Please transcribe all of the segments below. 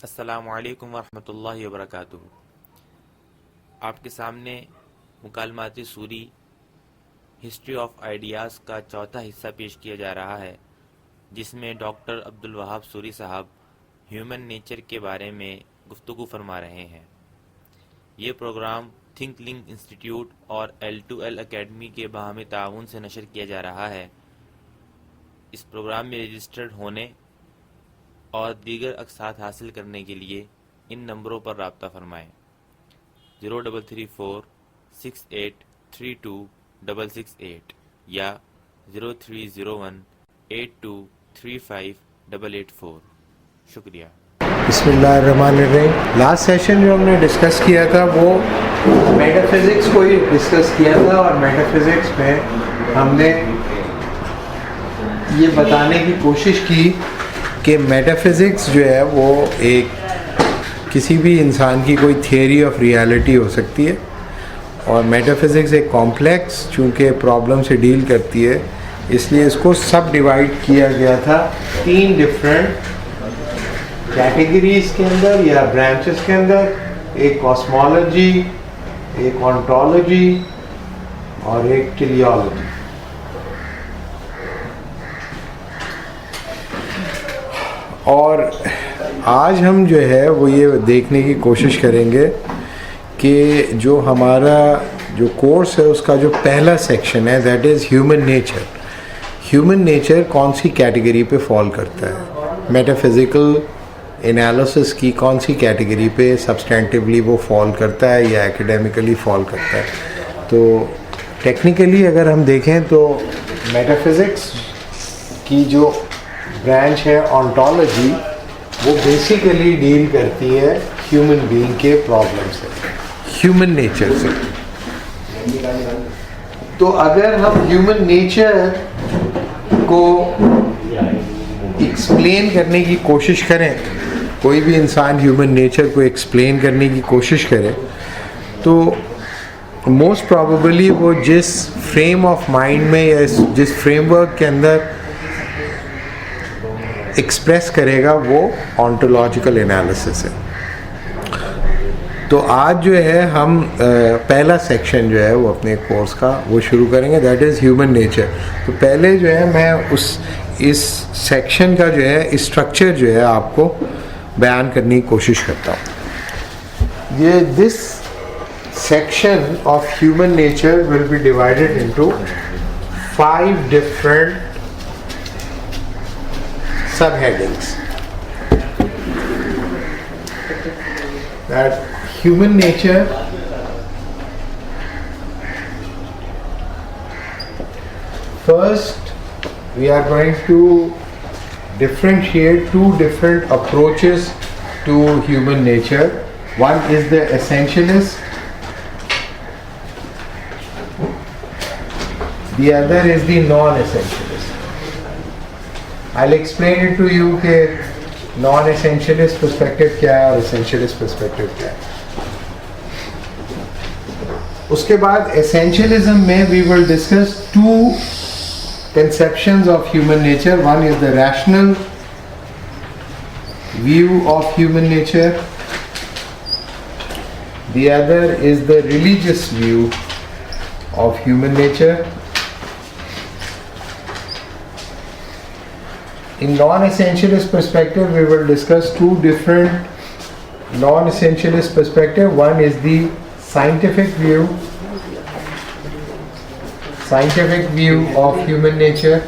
السلام علیکم ورحمۃ اللہ وبرکاتہ۔ آپ کے سامنے مکالماتی سوری ہسٹری آف آئیڈیاز کا چوتھا حصہ پیش کیا جا رہا ہے، جس میں ڈاکٹر عبدالوہاب سوری صاحب ہیومن نیچر کے بارے میں گفتگو فرما رہے ہیں۔ یہ پروگرام تھنک لنک انسٹیٹیوٹ اور L2L اکیڈمی کے باہمی تعاون سے نشر کیا جا رہا ہے۔ اس پروگرام میں رجسٹرڈ ہونے اور دیگر اقساط حاصل کرنے کے لیے ان نمبروں پر رابطہ فرمائیں: 0334683266 یا 030182358884۔ شکریہ۔ بسم اللہ الرحمن الرحیم۔ لاسٹ سیشن جو ہم نے ڈسکس کیا تھا وہ میٹا فزکس کو ہی ڈسکس کیا تھا، اور میٹا فزکس میں ہم نے یہ بتانے کی کوشش کی کہ میٹا فزکس جو ہے وہ ایک کسی بھی انسان کی کوئی تھیوری آف ریالٹی ہو سکتی ہے، اور میٹا فزکس ایک کمپلیکس چونکہ پرابلم سے ڈیل کرتی ہے، اس لیے اس کو سب ڈیوائڈ کیا گیا تھا 3 ڈفرینٹ کیٹیگریز کے اندر یا برانچز کے اندر: ایک کاسمولوجی، ایک آنٹولوجی اور ایک ٹیلیالوجی۔ اور آج ہم جو ہے وہ یہ دیکھنے کی کوشش کریں گے کہ جو ہمارا جو کورس ہے اس کا جو پہلا سیکشن ہے that is human nature. Human nature کون سی کیٹیگری پہ فال کرتا ہے، میٹا فزیکل انالیسس کی کون سی کیٹیگری پہ سبسٹینٹیولی وہ فال کرتا ہے یا ایکیڈیمکلی فال کرتا ہے۔ تو ٹیکنیکلی اگر ہم دیکھیں تو میٹا فزکس کی جو برانچ ہے آنٹولوجی، وہ بیسیکلی ڈیل کرتی ہے ہیومن بینگ کے پرابلم سے، ہیومن نیچر سے۔ تو اگر ہم ہیومن نیچر کو ایکسپلین کرنے کی کوشش کریں، کوئی بھی انسان ہیومن نیچر کو ایکسپلین کرنے کی کوشش کرے، تو موسٹ پرابیبلی وہ جس فریم آف مائنڈ میں یا جس فریم ورک کے اندر ایکسپریس کرے گا وہ آنٹولوجیکل انالیسس ہے۔ تو آج جو ہے ہم پہلا سیکشن جو ہے وہ اپنے کورس کا وہ شروع کریں گے، دیٹ از ہیومن نیچر۔ تو پہلے جو ہے میں اس سیکشن کا جو ہے اسٹرکچر جو ہے آپ کو بیان کرنے کی کوشش کرتا ہوں۔ یہ this section of human nature will be divided into 5 different subheadings. That human nature, first we are going to differentiate 2 different approaches to human nature. One is the essentialist, the other is the non-essentialist. I'll explain it to you کہ non-essentialist perspective کیا ہے اور essentialist perspective کیا ہے۔ اس کے بعد essentialism میں we will discuss 2 conceptions of human nature. One is the rational view of human nature. The other is the religious view of human nature. In non-essentialist perspective, we will discuss 2 different non-essentialist perspective. One is the scientific view of human nature.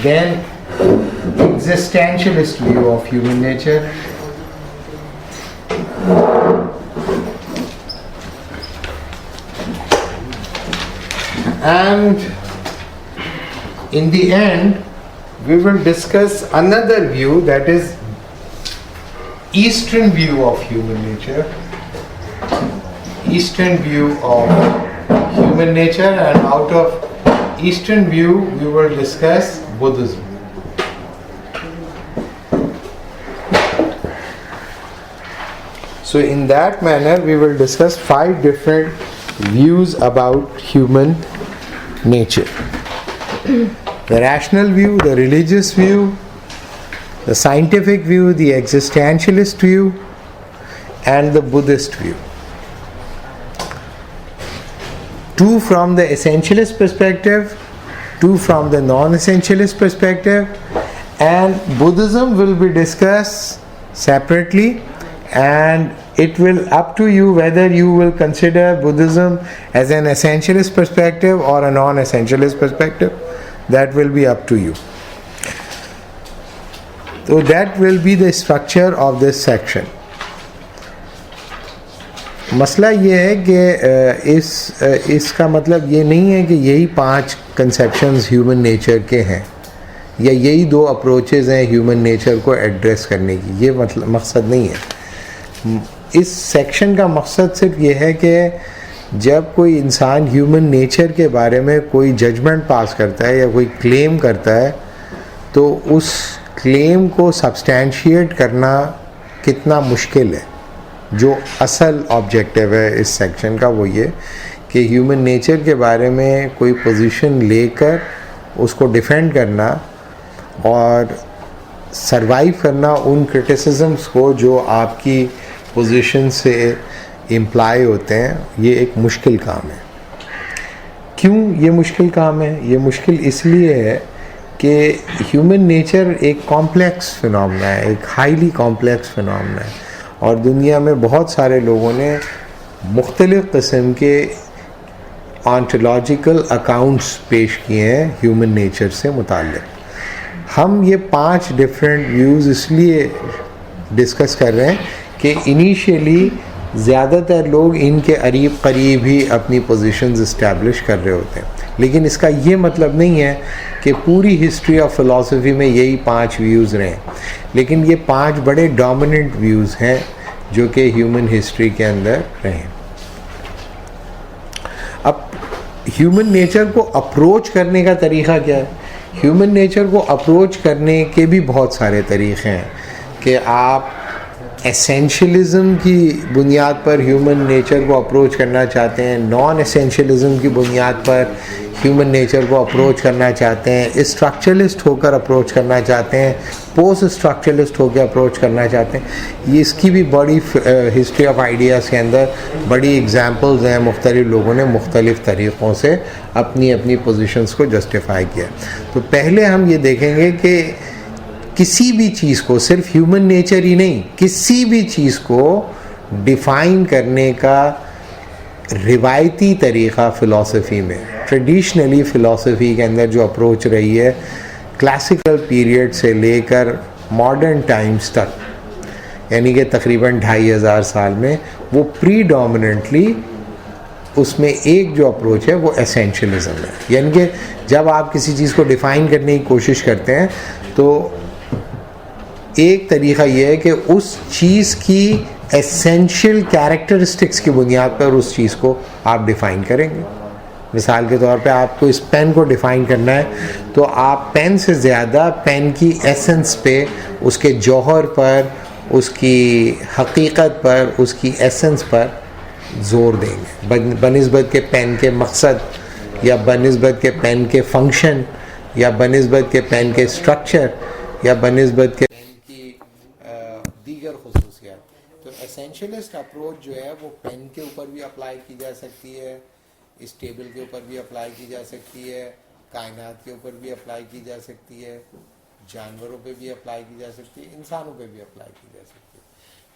Then existentialist view of human nature. And in the end, we will discuss another view, that is Eastern view of human nature. Eastern view of human nature, and out of Eastern view we will discuss Buddhism. So in that manner we will discuss 5 different views about human nature. The rational view, the religious view, The scientific view, the existentialist view, and the Buddhist view. Two from the essentialist perspective, two from the non-essentialist perspective, and Buddhism will be discussed separately, and it will up to you whether you will consider Buddhism as an essentialist perspective or a non-essentialist perspective. That will be up to you. So that will be the structure of this section. مسئلہ یہ ہے کہ اس کا مطلب یہ نہیں ہے کہ یہی 5 کنسیپشنز ہیومن نیچر کے ہیں یا یہی 2 اپروچز ہیں ہیومن نیچر کو ایڈریس کرنے کی. یہ مطلب مقصد نہیں ہے. اس سیکشن کا مقصد صرف یہ ہے کہ جب کوئی انسان ہیومن نیچر کے بارے میں کوئی ججمنٹ پاس کرتا ہے یا کوئی کلیم کرتا ہے تو اس کلیم کو سبسٹینشیٹ کرنا کتنا مشکل ہے. جو اصل آبجیکٹیو ہے اس سیکشن کا وہ یہ کہ ہیومن نیچر کے بارے میں کوئی پوزیشن لے کر اس کو ڈیفینڈ کرنا اور سروائیو کرنا ان کرٹیسزمس کو جو آپ کی پوزیشن سے امپلائی ہوتے ہیں، یہ ایک مشکل کام ہے. کیوں یہ مشکل کام ہے؟ یہ مشکل اس لیے ہے کہ ہیومن نیچر ایک کمپلیکس فینومینا ہے، ایک ہائیلی کمپلیکس فینومینا ہے، اور دنیا میں بہت سارے لوگوں نے مختلف قسم کے آنٹولوجیکل اکاؤنٹس پیش کیے ہیں ہیومن نیچر سے متعلق. ہم یہ 5 ڈفرینٹ ویوز اس لیے ڈسکس کر رہے ہیں کہ انیشیلی زیادہ تر لوگ ان کے قریب ہی اپنی پوزیشنز اسٹیبلش کر رہے ہوتے ہیں، لیکن اس کا یہ مطلب نہیں ہے کہ پوری ہسٹری آف فلاسفی میں یہی 5 ویوز رہے ہیں، لیکن یہ 5 بڑے ڈومیننٹ ویوز ہیں جو کہ ہیومن ہسٹری کے اندر رہے. اب ہیومن نیچر کو اپروچ کرنے کا طریقہ کیا ہے؟ ہیومن نیچر کو اپروچ کرنے کے بھی بہت سارے طریقے ہیں کہ آپ ایسینشلزم کی بنیاد پر ہیومن نیچر کو اپروچ کرنا چاہتے ہیں، نان ایسینشلزم کی بنیاد پر ہیومن نیچر کو اپروچ کرنا چاہتے ہیں، اسٹرکچرلسٹ ہو کر اپروچ کرنا چاہتے ہیں، پوسٹ اسٹرکچرلسٹ ہو کے اپروچ کرنا چاہتے ہیں. یہ اس کی بھی بڑی ہسٹری آف آئیڈیاز کے اندر بڑی ایگزامپلز ہیں. مختلف لوگوں نے مختلف طریقوں سے اپنی اپنی پوزیشنز کو جسٹیفائی کیا. تو پہلے ہم یہ دیکھیں گے کہ کسی بھی چیز کو، صرف ہیومن نیچر ہی نہیں، کسی بھی چیز کو ڈیفائن کرنے کا روایتی طریقہ فلاسفی میں، ٹریڈیشنلی فلاسفی کے اندر جو اپروچ رہی ہے کلاسیکل پیریڈ سے لے کر ماڈرن ٹائمز تک، یعنی کہ تقریباً 2500 سال میں، وہ پری ڈومیننٹلی اس میں ایک جو اپروچ ہے وہ ایسینشلزم ہے. یعنی کہ جب آپ کسی چیز کو ڈیفائن کرنے کی کوشش کرتے ہیں تو ایک طریقہ یہ ہے کہ اس چیز کی ایسینشیل کیریکٹرسٹکس کی بنیاد پر اس چیز کو آپ ڈیفائن کریں گے. مثال کے طور پہ آپ کو اس پین کو ڈیفائن کرنا ہے تو آپ پین سے زیادہ پین کی ایسنس پہ، اس کے جوہر پر، اس کی حقیقت پر، اس کی ایسنس پر زور دیں گے بنسبت کے پین کے مقصد یا بنسبت کے پین کے فنکشن یا بنسبت کے پین کے اسٹرکچر یا بنسبت کے پین کی دیگر خصوصیات. تو ایسینشلسٹ اپروچ جو ہے وہ پین کے اوپر بھی اپلائی کی جا سکتی ہے، اس ٹیبل کے اوپر بھی اپلائی کی جا سکتی ہے، کائنات کے اوپر بھی اپلائی کی جا سکتی ہے، جانوروں پہ بھی اپلائی کی جا سکتی ہے، انسانوں پہ بھی اپلائی کی جا سکتی ہے.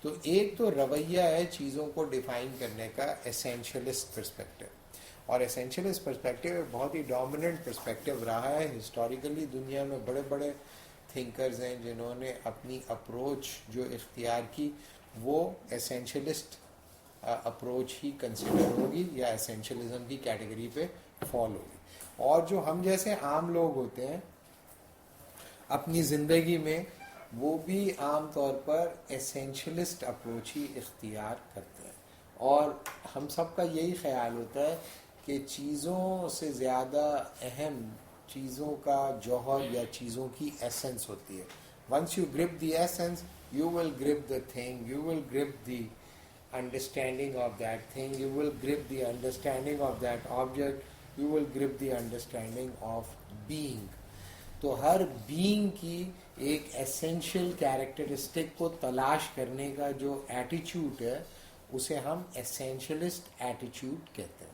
تو ایک تو رویہ ہے چیزوں کو ڈیفائن کرنے کا ایسینشلسٹ پرسپیکٹیو، اور ایسینشلسٹ پرسپیکٹیو ایک بہت ہی ڈومیننٹ پرسپیکٹیو رہا ہے ہسٹوریکلی. دنیا میں بڑے بڑے تھنکرز ہیں جنہوں نے اپنی اپروچ جو اختیار کی وہ ایسینشلسٹ اپروچ ہی کنسیڈر ہوگی یا ایسینشلزم کی کیٹیگری پہ فال ہوگی. اور جو ہم جیسے عام لوگ ہوتے ہیں اپنی زندگی میں، وہ بھی عام طور پر ایسینشلسٹ اپروچ ہی اختیار کرتے ہیں. اور ہم سب کا یہی خیال ہوتا ہے کہ چیزوں سے زیادہ اہم چیزوں کا جوہر یا چیزوں کی ایسنس ہوتی ہے. Once you grip the essence you will grip the thing, you will grip the understanding of that thing, you will grip the understanding of that object, you will grip the understanding of being. تو ہر being کی ایک essential characteristic کو تلاش کرنے کا جو ایٹیچیوڈ ہے اسے ہم ایسینشلسٹ ایٹیچیوڈ کہتے ہیں.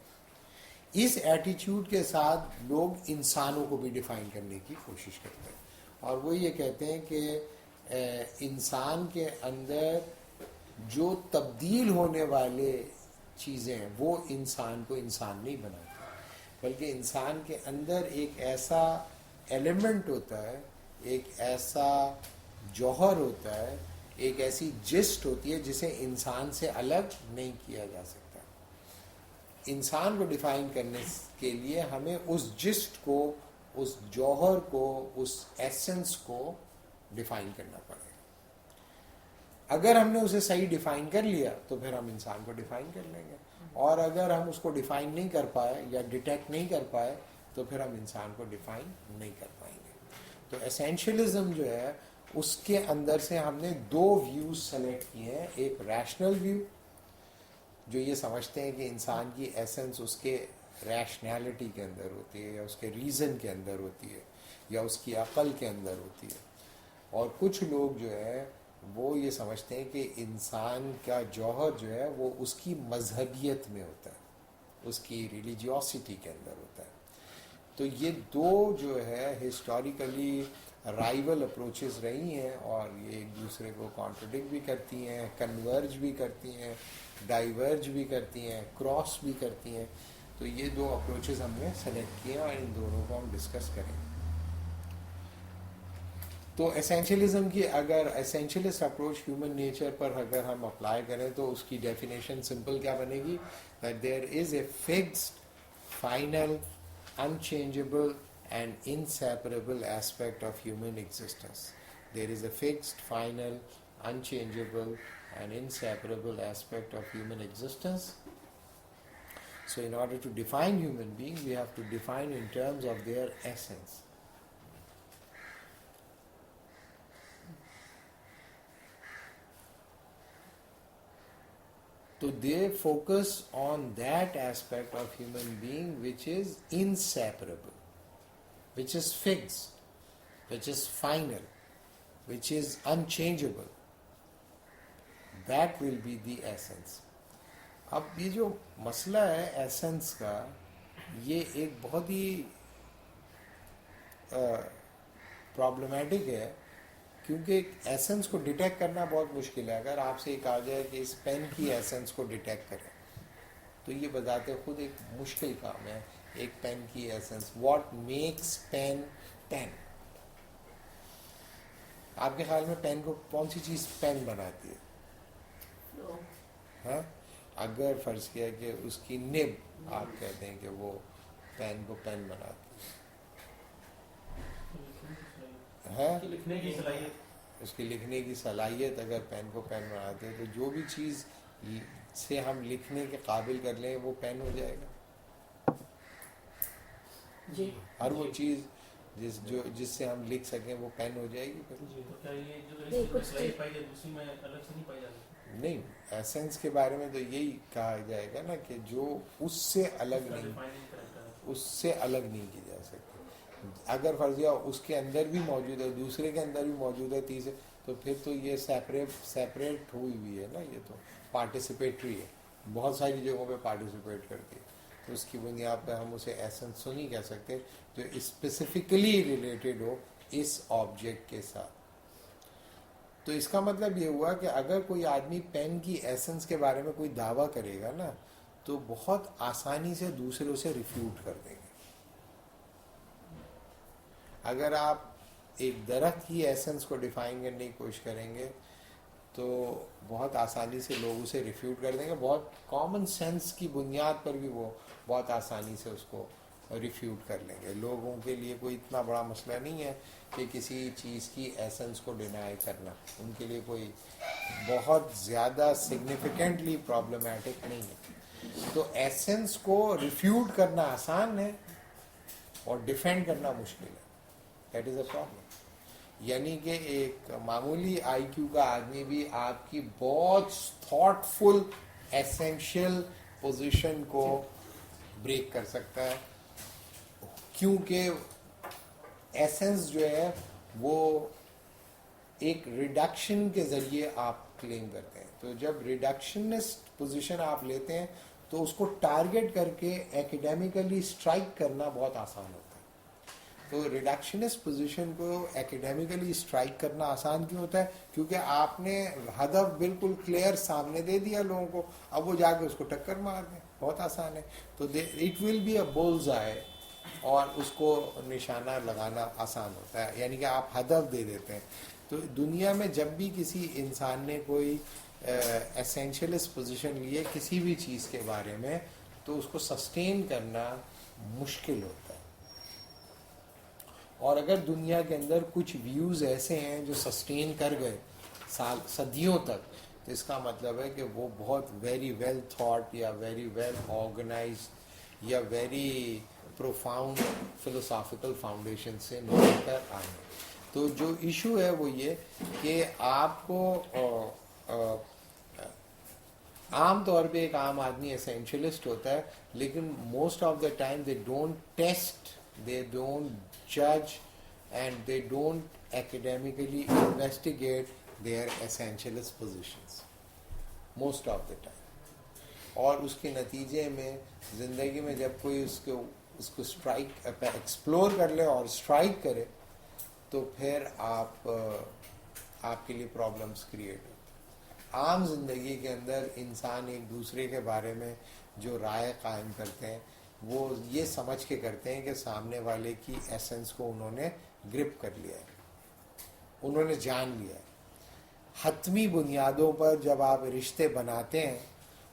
اس ایٹیچیوڈ کے ساتھ لوگ انسانوں کو بھی ڈیفائن کرنے کی کوشش کرتے ہیں, اور وہ یہ کہتے ہیں کہ انسان کے اندر جو تبدیل ہونے والے چیزیں ہیں وہ انسان کو انسان نہیں بناتی, بلکہ انسان کے اندر ایک ایسا ایلیمنٹ ہوتا ہے, ایک ایسا جوہر ہوتا ہے, ایک ایسی جسٹ ہوتی ہے جسے انسان سے الگ نہیں کیا جا سکتا. انسان کو ڈیفائن کرنے کے لیے ہمیں اس جسٹ کو, اس جوہر کو, اس ایسنس کو ڈیفائن کرنا پڑے گا. اگر ہم نے اسے صحیح ڈیفائن کر لیا تو پھر ہم انسان کو ڈیفائن کر لیں گے, اور اگر ہم اس کو ڈیفائن نہیں کر پائے یا ڈیٹیکٹ نہیں کر پائے تو پھر ہم انسان کو ڈیفائن نہیں کر پائیں گے. تو ایسینشلزم جو ہے اس کے اندر سے ہم نے دو ویوز سلیکٹ کیے ہیں. ایک ریشنل ویو جو یہ سمجھتے ہیں کہ انسان کی ایسنس اس کے ریشنالٹی کے اندر ہوتی ہے, یا اس کے ریزن کے اندر ہوتی ہے, یا اس کی عقل کے اندر ہوتی ہے. اور کچھ لوگ جو ہے وہ یہ سمجھتے ہیں کہ انسان کا جوہر جو ہے وہ اس کی مذہبیت میں ہوتا ہے, اس کی ریلیجیوسٹی کے اندر ہوتا ہے. تو یہ دو جو ہے ہسٹوریکلی رائیول اپروچز رہی ہیں, اور یہ ایک دوسرے کو کانٹرڈکٹ بھی کرتی ہیں, کنورج بھی کرتی ہیں, ڈائیورج بھی کرتی ہیں, کراس بھی کرتی ہیں. تو یہ دو اپروچز ہم نے سلیکٹ کیے ہیں اور ان دونوں کو ہم ڈسکس کریں. تو ایسینشلزم کی اگر ایسینشلسٹ اپروچ ہیومن نیچر پر اگر ہم اپلائی کریں تو اس کی ڈیفینیشن سمپل کیا بنے گی, that there is a fixed, final, unchangeable and inseparable aspect of human existence. There is a fixed, final, unchangeable and inseparable aspect of human existence. So in order to define human beings, we have to define in terms of their essence. So they focus on that aspect of human being which is inseparable, which is fixed, which is final, which is unchangeable. That will be the essence. اب یہ جو مسئلہ ہے essence کا, یہ ایک بہت ہی problematic ہے, کیونکہ ایسنس کو ڈیٹیکٹ کرنا بہت مشکل ہے. اگر آپ سے یہ کہا جائے کہ اس پین کی ایسنس کو ڈیٹیکٹ کریں تو یہ بذات خود ایک مشکل کام ہے. ایک پین کی essence, what makes pen pen. آپ کے خیال میں پین کو کون سی چیز پین بناتی ہے؟ ہاں, اگر فرض کیا کہ اس کی نب آپ کہتے ہیں کہ وہ پین کو پین بناتی ہے, اس کی لکھنے کی صلاحیت اگر پین کو پین بناتے ہیں, تو جو بھی چیز سے ہم لکھنے کے قابل کر لیں وہ پین ہو جائے گا. ہر وہ چیز جس سے ہم لکھ سکیں وہ پین ہو جائے گی. نہیں, ایسنس کے بارے میں تو یہی کہا جائے گا نا کہ جو اس سے الگ نہیں, اس سے الگ نہیں کی جا سکتی. اگر فرضیہ اس کے اندر بھی موجود ہے, دوسرے کے اندر بھی موجود ہے, تیسرے, تو پھر تو یہ سیپریٹ ہوئی ہے نا, یہ تو پارٹیسپیٹری ہے, بہت ساری جگہوں پہ پارٹیسپیٹ کرتی ہے. تو اس کی بنیاد پہ ہم اسے ایسنس تو نہیں کہہ سکتے جو اسپیسیفکلی ریلیٹڈ ہو اس آبجیکٹ کے ساتھ. تو اس کا مطلب یہ ہوا کہ اگر کوئی آدمی پین کی ایسنس کے بارے میں کوئی دعویٰ کرے گا نا, تو بہت آسانی سے دوسرے اسے ریفیوٹ کر دیں گے. اگر آپ ایک درخت کی ایسنس کو ڈیفائن کرنے کی کوشش کریں گے تو بہت آسانی سے لوگ اسے ریفیوٹ کر دیں گے. بہت کامن سینس کی بنیاد پر بھی وہ بہت آسانی سے اس کو ریفیوٹ کر لیں گے. لوگوں کے لیے کوئی اتنا بڑا مسئلہ نہیں ہے کہ کسی چیز کی ایسنس کو ڈینائی کرنا, ان کے لیے کوئی بہت زیادہ سگنیفیکنٹلی پرابلمیٹک نہیں ہے. تو ایسنس کو ریفیوٹ کرنا آسان ہے اور ڈیفینڈ کرنا مشکل ہے. That is a problem. یعنی کہ ایک معمولی آئی کیو کا آدمی بھی آپ کی بہت تھاٹ فل ایسینشیل پوزیشن کو بریک کر سکتا ہے, کیونکہ ایسنس جو ہے وہ ایک ریڈکشن کے ذریعے آپ کلیم کرتے ہیں. تو جب ریڈکشنسٹ پوزیشن آپ لیتے ہیں تو اس کو ٹارگٹ کر کے ایکیڈیمیکلی اسٹرائک کرنا بہت آسان ہوتا ہے. تو ریڈکشنسٹ پوزیشن کو ایکیڈیمیکلی اسٹرائک کرنا آسان کیوں ہوتا ہے؟ کیونکہ آپ نے ہدف بالکل کلیئر سامنے دے دیا لوگوں کو, اب وہ جا کے اس کو ٹکر مار دیں, بہت آسان ہے. تو it will be a bull's eye, اور اس کو نشانہ لگانا آسان ہوتا ہے, یعنی کہ آپ ہدف دے دیتے ہیں. تو دنیا میں جب بھی کسی انسان نے کوئی ایسینشلسٹ پوزیشن لی ہے کسی بھی چیز کے بارے میں, تو اس کو سسٹین کرنا مشکل ہوتا ہے. اور اگر دنیا کے اندر کچھ ویوز ایسے ہیں جو سسٹین کر گئے صدیوں تک, تو اس کا مطلب ہے کہ وہ بہت ویری ویل تھاٹ یا ویری ویل آرگنائزڈ یا ویری پروفاؤنڈ فلوسافیکل فاؤنڈیشن سے نکل کر آئے ہیں. تو جو ایشو ہے وہ یہ کہ آپ کو عام طور پہ ایک عام آدمی اسینشلسٹ ہوتا ہے, لیکن most of the time they don't test, they don't judge, and they don't academically investigate their essentialist positions most of the time. اور اس کے نتیجے میں زندگی میں جب کوئی اس کو اسٹرائک ایکسپلور کر لے اور اسٹرائک کرے, تو پھر آپ کے لیے پرابلمس کریٹ ہوتے ہیں. عام زندگی کے اندر انسان ایک دوسرے کے بارے میں جو رائے قائم کرتے ہیں وہ یہ سمجھ کے کرتے ہیں کہ سامنے والے کی ایسنس کو انہوں نے گرپ کر لیا ہے, انہوں نے جان لیا ہے. حتمی بنیادوں پر جب آپ رشتے بناتے ہیں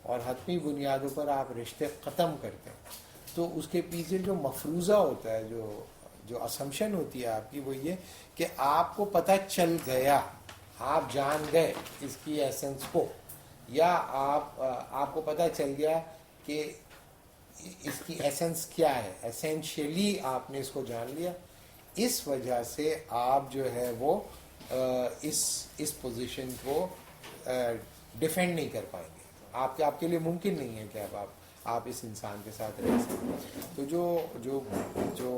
اور حتمی بنیادوں پر آپ رشتے ختم کرتے ہیں, تو اس کے پیچھے جو مفروضہ ہوتا ہے, جو اسمپشن ہوتی ہے آپ کی, وہ یہ کہ آپ کو پتہ چل گیا, آپ جان گئے اس کی ایسنس کو, یا آپ کو پتہ چل گیا کہ اس کی ایسنس کیا ہے, ایسینشیلی آپ نے اس کو جان لیا. اس وجہ سے آپ جو ہے وہ اس پوزیشن کو ڈیفینڈ نہیں کر پائیں گے. آپ کے لیے ممکن نہیں ہے کہ اب آپ اس انسان کے ساتھ رہ سکیں. تو جو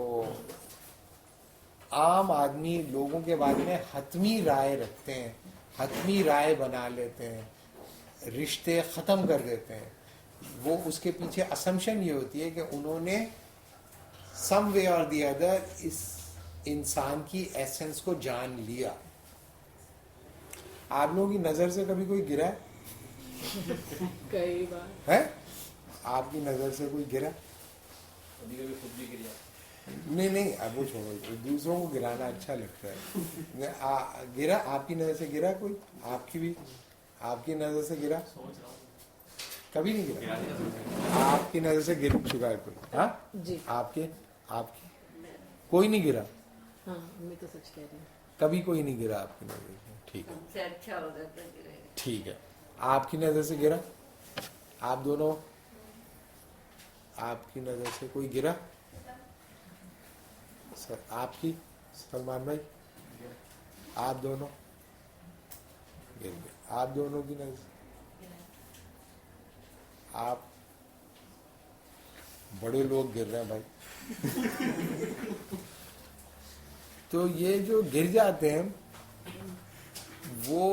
عام آدمی لوگوں کے بارے میں حتمی رائے رکھتے ہیں, حتمی رائے بنا لیتے ہیں, رشتے ختم کر دیتے ہیں, وہ اس کے پیچھے اسمپشن یہ ہوتی ہے کہ انہوں نے سم وے اور دی ادر اس انسان کی ایسنس کو جان لیا. آپ لوگوں کی نظر سے کبھی کوئی گرا ہے؟ کئی بار ہے آپ کی نظر سے کوئی گرا؟ خود بھی گریا. نہیں, اب وہ چھوڑو, دوسروں کو گرانا اچھا لگتا ہے. گرا آپ کی نظر سے گرا کوئی؟ آپ کی نظر سے گرا؟ کبھی نہیں گرا. آپ کی نظر سے گر چکا ہے کوئی؟ ہاں جی. آپ کی کوئی نہیں گرا؟ ہاں میں تو سچ کہہ رہی ہوں. کبھی کوئی نہیں گرا آپ کی نظر سے؟ ٹھیک ہے, اچھا ہوگا تو گرے. ٹھیک ہے. آپ کی نظر سے گرا؟ آپ دونوں, آپ کی نظر سے کوئی گرا؟ سر آپ کی, سلمان بھائی آپ دونوں گر گئے. آپ دونوں کی نظر سے آپ بڑے لوگ گر رہے ہیں بھائی. تو یہ جو گر جاتے ہیں وہ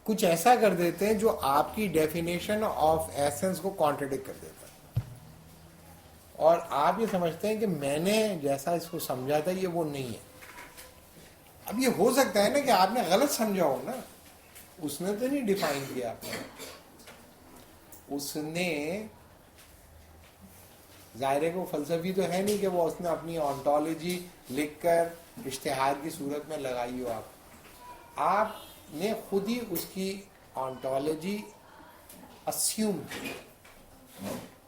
کچھ ایسا کر دیتے ہیں جو آپ کی ڈیفینیشن آف ایسنس کو کانٹرڈکٹ کر دیتا ہے, اور آپ یہ سمجھتے ہیں کہ میں نے جیسا اس کو سمجھا تھا یہ وہ نہیں ہے. اب یہ ہو سکتا ہے نا کہ آپ نے غلط سمجھا ہو نا, اس نے تو نہیں ڈیفائن کیا آپ نے, اس نے ظاہرے کو فلسفی تو ہے نہیں کہ وہ اس نے اپنی آنٹولوجی لکھ کر اشتہار کی صورت میں لگائی ہو. آپ نے خود ہی اس کی آنٹولوجی اسیوم کی,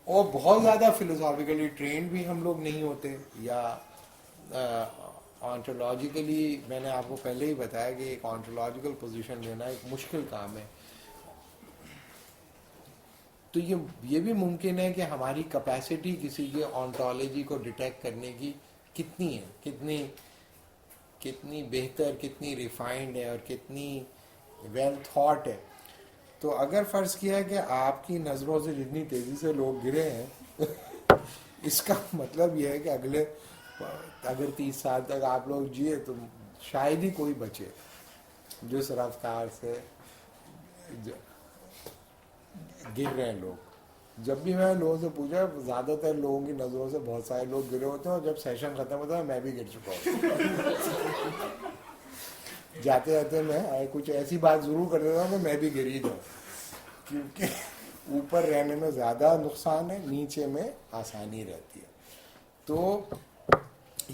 اور بہت زیادہ فلسافیکلی ٹرینڈ بھی ہم لوگ نہیں ہوتے, یا آنٹولوجیکلی میں نے آپ کو پہلے ہی بتایا کہ ایک آنٹولوجیکل پوزیشن لینا ایک مشکل کام ہے. تو یہ بھی ممکن ہے کہ ہماری کیپیسٹی کسی کی آنٹولوجی کو ڈیٹیکٹ کرنے کی کتنی ہے, کتنی بہتر, کتنی ریفائنڈ ہے, اور کتنی ویل تھاٹ ہے. تو اگر فرض کیا کہ آپ کی نظروں سے جتنی تیزی سے لوگ گرے ہیں اس کا مطلب یہ ہے کہ اگلے اگر 30 سال تک آپ لوگ جیے تو شاید ہی کوئی بچے جس رفتار سے گر رہے ہیں لوگ. جب بھی میں لوگوں سے پوچھا, زیادہ تر لوگوں کی نظروں سے بہت سارے لوگ گرے ہوتے ہیں, اور جب سیشن ختم ہوتا ہے میں بھی گر چکا ہوں. جاتے جاتے میں کچھ ایسی بات ضرور کر دیتا ہوں کہ میں بھی گر ہی جاؤں, کیونکہ اوپر رہنے میں زیادہ نقصان ہے, نیچے میں آسانی رہتی ہے. تو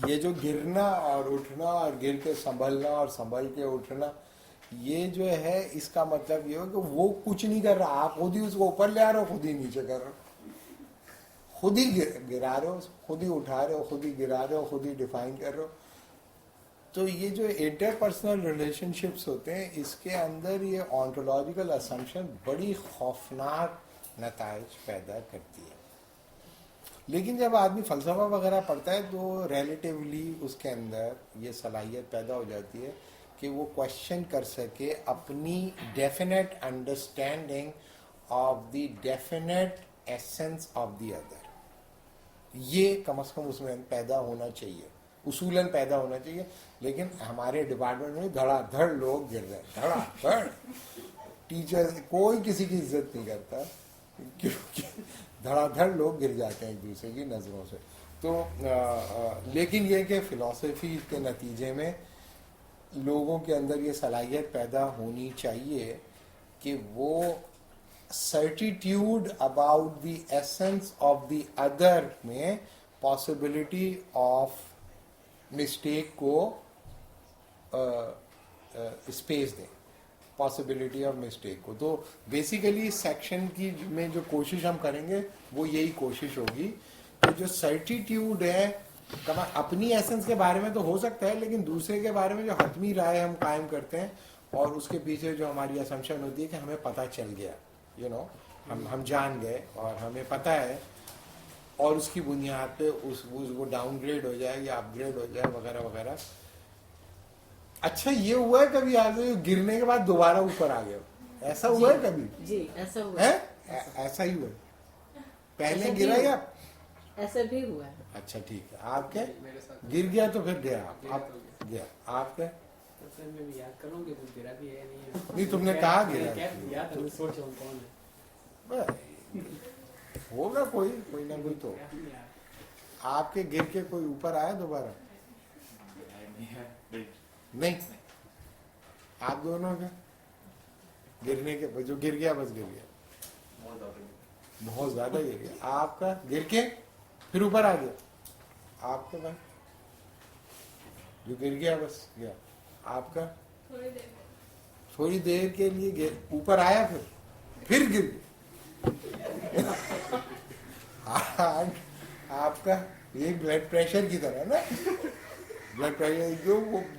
یہ جو گرنا اور اٹھنا اور گر کے سنبھلنا اور سنبھل کے اٹھنا, یہ جو ہے اس کا مطلب یہ ہو کہ وہ کچھ نہیں کر رہا, آپ خود ہی اس کو اوپر لے آ رہے ہو, خود ہی نیچے کر رہے ہو, خود ہی گرا رہے ہو, خود ہی اٹھا رہے ہو, خود ہی گرا رہے ہو, خود ہی ڈیفائن کر رہے ہو. تو یہ جو انٹر پرسنل ریلیشن شپس ہوتے ہیں, اس کے اندر یہ آنٹولوجیکل اسمپشن بڑی خوفناک نتائج پیدا کرتی ہے. لیکن جب آدمی فلسفہ وغیرہ پڑھتا ہے تو ریلیٹیولی اس کے اندر یہ صلاحیت پیدا ہو جاتی ہے کہ وہ کوشچن کر سکے اپنی definite understanding of the definite essence of the other. یہ کم از کم اس میں پیدا ہونا چاہیے, اصولاً پیدا ہونا چاہیے. لیکن ہمارے ڈپارٹمنٹ میں دھڑا دھڑ لوگ گر رہے ہیں, دھڑا دھڑ. ٹیچر کوئی کسی کی عزت نہیں کرتا, کیونکہ دھڑا دھڑ لوگ گر جاتے ہیں ایک دوسرے کی نظروں سے. تو لیکن یہ کہ فلسفی کے نتیجے میں لوگوں کے اندر یہ صلاحیت پیدا ہونی چاہیے کہ وہ certitude about the essence of the other میں پاسبلٹی آف مسٹیک کو اسپیس دیں, پاسبلٹی آف مسٹیک کو. تو بیسیکلی سیکشن کی میں جو کوشش ہم کریں گے وہ یہی کوشش ہوگی کہ جو سرٹیٹیوڈ ہے اپنی ایسنس کے بارے میں تو ہو سکتا ہے, لیکن دوسرے کے بارے میں جو حتمی رائے ہم قائم کرتے ہیں اور اس کے پیچھے جو ہماری اسمپشن ہوتی ہے کہ ہمیں پتہ چل گیا, ہم جان گئے اور ہمیں پتہ ہے, اور اس کی بنیاد پہ وہ ڈاؤن گریڈ ہو جائے یا اپ گریڈ ہو جائے وغیرہ وغیرہ. اچھا یہ ہوا ہے کبھی آگے گرنے کے بعد دوبارہ اوپر آ گیا, ایسا ہوا ہے کبھی؟ جی ایسا ہوا ہے, ایسا ہی ہوا, پہلے گرا یا ایسا بھی ہوا ہے. اچھا ٹھیک ہے, آپ کے گر گیا تو پھر گیا, آپ گیا, آپ کے میں یاد کروں کہ تم گرا بھی ہے نہیں, تم نے کہا گرا, یاد سوچ رہا ہوں کون ہے. ہوگا کوئی نہ کوئی. تو آپ کے گر کے کوئی اوپر آیا دوبارہ؟ نہیں, آپ دونوں کے گرنے کے جو گر گیا بس گر گیا, بہت زیادہ گر گیا. آپ کا گر کے پھر اوپر آ گیا, آپ کا بھائی جو گر گیا بس گیا, آپ کا تھوڑی دیر کے لیے اوپر آیا پھر گر گیا. آپ کا یہ بلڈ پریشر کی طرح نا, بلڈ پریشر جو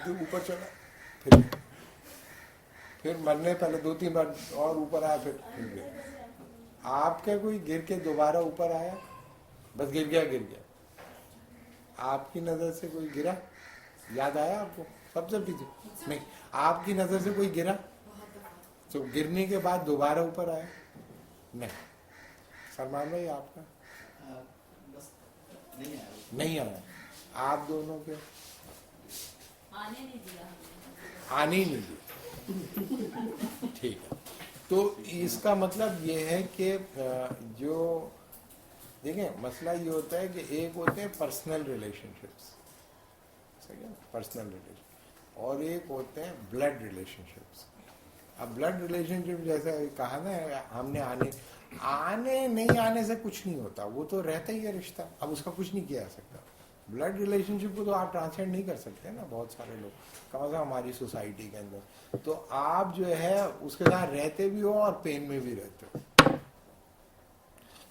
اوپر چڑھا پھر مرنے پہلے 2-3 بار اور اوپر آیا پھر گیا. آپ کا کوئی گر کے دوبارہ اوپر آیا بس گر گیا. آپ کی نظر سے کوئی گرا, یاد آیا آپ کو؟ سب سے پیچھے نہیں, آپ کی نظر سے کوئی گرا تو گرنے کے بعد دوبارہ اوپر آیا نہیں. سلمان بھائی آپ کا نہیں آیا, آپ دونوں کے آنے ہی نہیں دیا. ٹھیک ہے, تو اس کا مطلب یہ ہے کہ جو دیکھیں مسئلہ یہ ہوتا ہے کہ ایک ہوتے ہیں پرسنل ریلیشن شپس, صحیح ہے, پرسنل ریلیشن, اور ایک ہوتے ہیں بلڈ ریلیشن شپس. اب بلڈ ریلیشن شپ جیسے کہا نا, ہم نے آنے نہیں آنے سے کچھ نہیں ہوتا, وہ تو رہتا ہی ہے رشتہ, اب اس کا کچھ نہیں کیا جا سکتا. بلڈ ریلیشن شپ کو تو آپ ٹرانسلیٹ نہیں کر سکتے نا, بہت سارے لوگ کم از کم ہماری سوسائٹی کے اندر. تو آپ جو ہے اس کے ساتھ رہتے بھی ہو اور پین میں بھی رہتے ہو.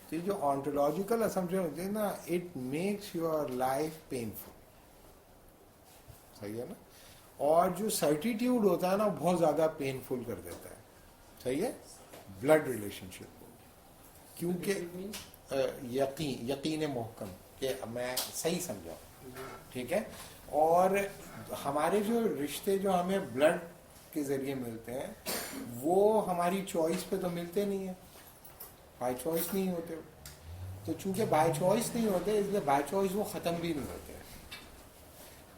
تو یہ جو آنٹولوجیکل اسمپشن ہوتی ہے نا, it makes your life painful, صحیح ہے نا. اور جو سرٹیٹیوڈ ہوتا ہے نا بہت زیادہ پینفل کر دیتا ہے, صحیح ہے, بلڈ ریلیشن شپ کو, کیونکہ یقین محکم کہ میں صحیح سمجھا, ٹھیک ہے. اور ہمارے جو رشتے جو ہمیں بلڈ کے ذریعے ملتے ہیں وہ ہماری چوائس پہ تو ملتے نہیں ہیں, بائی چوائس نہیں ہوتے. تو چونکہ بائی چوائس نہیں ہوتے اس لیے بائی چوائس وہ ختم بھی نہیں ہوتے.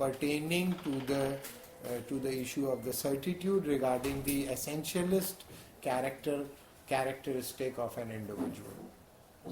pertaining to the issue of the certitude regarding the essentialist characteristic of an individual,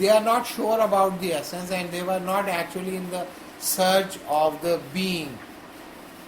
They are not sure about the essence and they were not actually in the search of the being.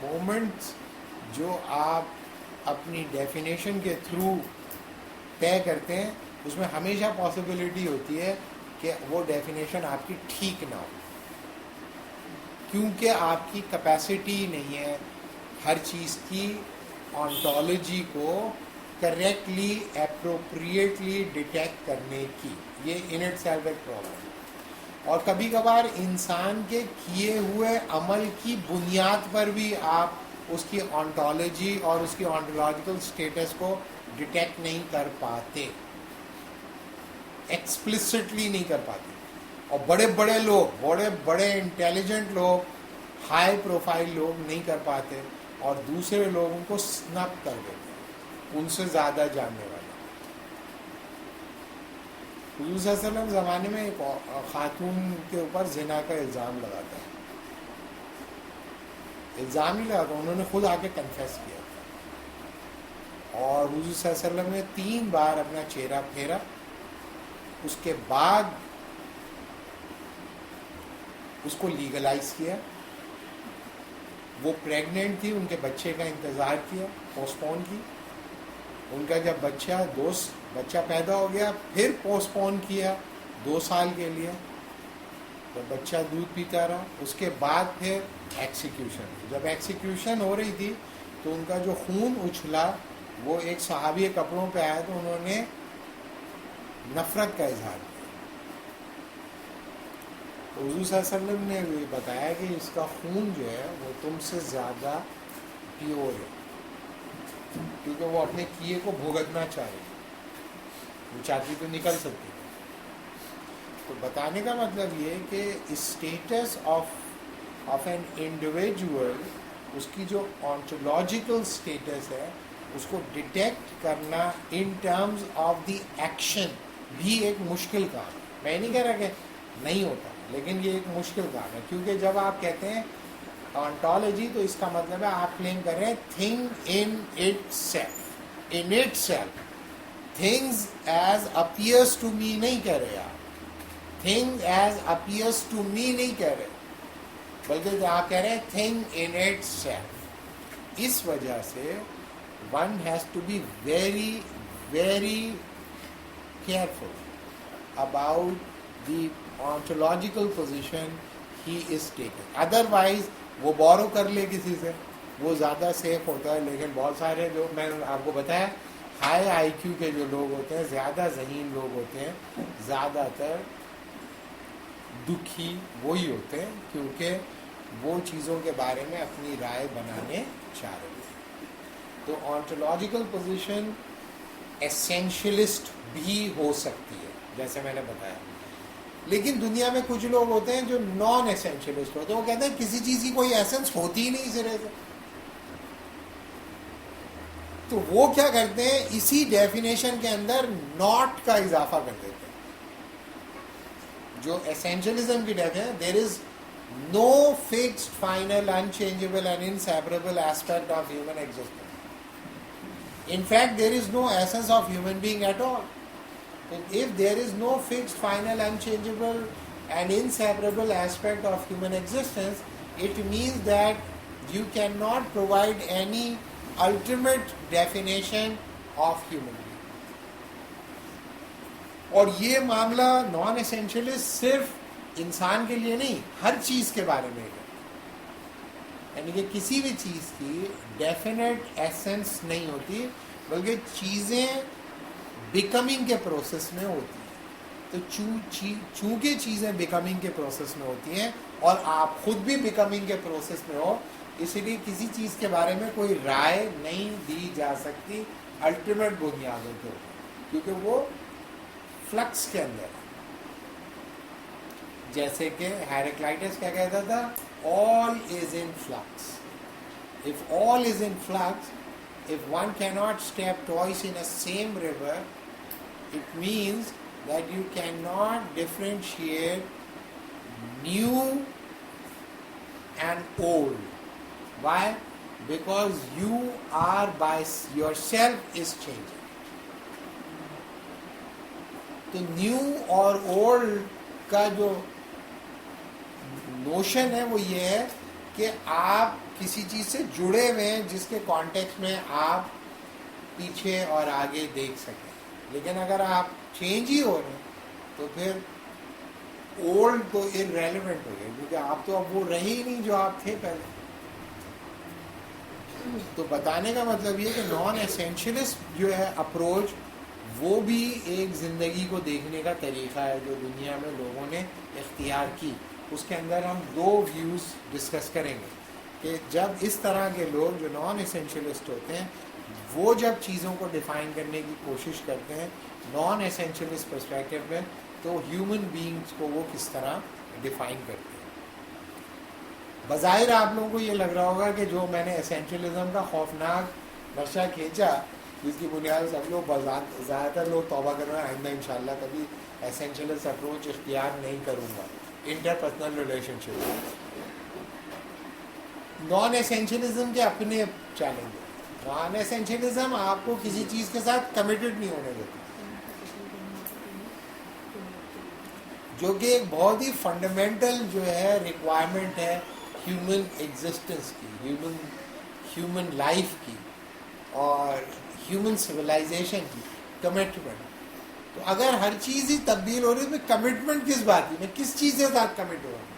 Moments جو آپ اپنی definition کے through طے کرتے ہیں اس میں ہمیشہ possibility ہوتی ہے کہ وہ ڈیفینیشن آپ کی ٹھیک نہ ہو، کیونکہ آپ کی کیپیسٹی نہیں ہے ہر چیز کی آنٹولوجی کو کریکٹلی اپروپریٹلی ڈیٹیکٹ کرنے کی. یہ ان اٹ سیلف ایک پرابلم ہے. اور کبھی کبھار انسان کے کیے ہوئے عمل کی بنیاد پر بھی آپ اس کی آنٹولوجی اور اس کی آنٹولوجیکل اسٹیٹس کو ڈیٹیکٹ نہیں کر پاتے، ایکسپلسٹلی نہیں کر پاتے. اور بڑے بڑے لوگ، بڑے بڑے انٹیلیجنٹ لوگ، ہائی پروفائل لوگ نہیں کر پاتے، اور دوسرے لوگ ان کو سنپ کر دیتے ہیں ان سے زیادہ جاننے والے. حضور صلی اللہ علیہ وسلم زمانے میں ایک خاتون کے اوپر زنا کا الزام لگاتا ہے، الزام ہی لگاتا، انہوں نے خود آ کے کنفیس کیا تھا، اور حضور صلی اللہ علیہ وسلم نے 3 بار اپنا چہرہ پھیرا. اس کے بعد اس کو لیگلائز کیا. وہ پریگننٹ تھی، ان کے بچے کا انتظار کیا، پوسٹ پون کی. ان کا جب بچہ پیدا ہو گیا پھر پوسٹ پون کیا 2 سال کے لیے، تو بچہ دودھ پیتا رہا. اس کے بعد پھر ایکسیکیوشن. جب ایکسیکیوشن ہو رہی تھی تو ان کا جو خون اچھلا وہ ایک صحابی کپڑوں پہ آیا تو انہوں نے نفرت کا اظہار کیا. تو حضور صلی اللہ علیہ وسلم نے بھی بتایا کہ اس کا خون جو ہے وہ تم سے زیادہ پیور ہے، کیونکہ وہ اپنے کیے کو بھگتنا چاہے، وہ چاہتی تو نکل سکتی ہے. تو بتانے کا مطلب یہ کہ اسٹیٹس آف این انڈیویجول، اس کی جو آنٹولوجیکل اسٹیٹس ہے اس کو ڈیٹیکٹ کرنا ان ٹرمز آف دی ایکشن بھی ایک مشکل کام ہے. میں نہیں کہہ رہا کہ نہیں ہوتا، لیکن یہ ایک مشکل کام ہے، کیونکہ جب آپ کہتے ہیں آنٹولوجی تو اس کا مطلب ہے آپ کلیم کر رہے ہیں thing in itself. Things as appears to me نہیں کہہ رہے آپ، thing as appears to me نہیں کہہ رہے، بلکہ آپ کہہ رہے ہیں تھنگ ان اٹ سیلف. اس وجہ سے one has to be very very careful about the ontological position he is taking. Otherwise وہ بورو کر لے کسی سے، وہ زیادہ سیف ہوتا ہے. لیکن بہت سارے جو میں نے آپ کو بتایا ہائی آئی کیو کے جو لوگ ہوتے ہیں، زیادہ ذہین لوگ ہوتے ہیں، زیادہ تر دکھی وہی ہوتے ہیں کیونکہ وہ چیزوں کے بارے میں اپنی رائے بنانے چاہ رہے ہیں. تو آنٹولوجیکل پوزیشن ایسینشلسٹ بھی ہو سکتی ہے جیسے میں نے بتایا، لیکن دنیا میں کچھ لوگ ہوتے ہیں جو نان ایسینشلسٹ ہوتے ہیں. وہ کہتے ہیں کسی چیز کی کوئی ایسنس ہوتی ہی نہیں سرے سے. تو وہ کیا کرتے ہیں، اسی ڈیفینیشن کے اندر ناٹ کا اضافہ کر دیتے ہیں. جو ایسینشلزم کی definition, there is no fixed final unchangeable and inseparable aspect of human existence. In fact, there is no essence of human being at all. And if there is no fixed, final, unchangeable and inseparable aspect of human existence, it means that you cannot provide any ultimate definition of human being. اور یہ معاملہ نان اسینشلسٹ صرف انسان کے لیے نہیں، ہر چیز کے بارے میں ہے. یعنی کہ کسی بھی چیز کی ڈیفینیٹ ایسنس نہیں ہوتی، بلکہ چیزیں بیکمنگ کے پروسیس میں ہوتی ہیں. تو چونکہ چیزیں بیکمنگ کے پروسیس میں ہوتی ہیں اور آپ خود بھی بیکمنگ کے پروسیس میں ہو، اسی لیے کسی چیز کے بارے میں کوئی رائے نہیں دی جا سکتی الٹیمیٹ بنیادوں کے اوپر، کیونکہ وہ فلکس کے اندر ہے. جیسے کہ ہیراکلائٹس کیا کہتا تھا، all is in flux. If all is in flux, if one cannot step twice in a same river, it means that you cannot differentiate new and old. Why? Because you are by yourself is changing. تو new اور old کا جو notion ہے وہ یہ ہے کہ آپ کسی چیز سے جڑے ہوئے ہیں جس کے کانٹیکس میں آپ پیچھے اور آگے دیکھ سکیں. لیکن اگر آپ چینج ہی ہو رہے ہیں تو پھر اولڈ تو irrelevant ہو گئے, کیونکہ آپ تو اب وہ رہے ہی نہیں جو آپ تھے پہلے. تو بتانے کا مطلب یہ کہ نان اسینشلسٹ جو ہے اپروچ, وہ بھی ایک زندگی کو دیکھنے کا طریقہ ہے جو دنیا میں لوگوں نے اختیار کی. اس کے اندر ہم 2 ویوز ڈسکس کریں گے کہ جب اس طرح کے لوگ جو نان اسینشلسٹ ہوتے ہیں وہ جب چیزوں کو ڈیفائن کرنے کی کوشش کرتے ہیں نان اسینشلسٹ پرسپیکٹو میں, تو ہیومن بینگز کو وہ کس طرح ڈیفائن کرتے ہیں. بظاہر آپ لوگوں کو یہ لگ رہا ہوگا کہ جو میں نے اسینشلزم کا خوفناک نقشہ کھینچا جس کی بنیاد سب لوگ زیادہ تر لوگ توبہ کر رہے ہیں, آئندہ انشاءاللہ کبھی اسینشلسٹ اپروچ اختیار نہیں کروں گا. انٹر پرسنل ریلیشن شپ, نان اسینشلزم کے اپنے چیلنج. نان اسینشلزم آپ کو کسی چیز کے ساتھ کمیٹڈ نہیں ہونے دیتا, جو کہ ایک بہت ہی فنڈامنٹل جو ہے ریکوائرمنٹ ہے ہیومن ایگزسٹنس کی, ہیومن لائف کی اور ہیومن سویلائزیشن کی, کمٹمنٹ. تو اگر ہر چیز ہی تبدیل ہو رہی ہے تو کمٹمنٹ کس بات کی, میں کس چیز کے ساتھ کمٹ ہو رہا ہوں,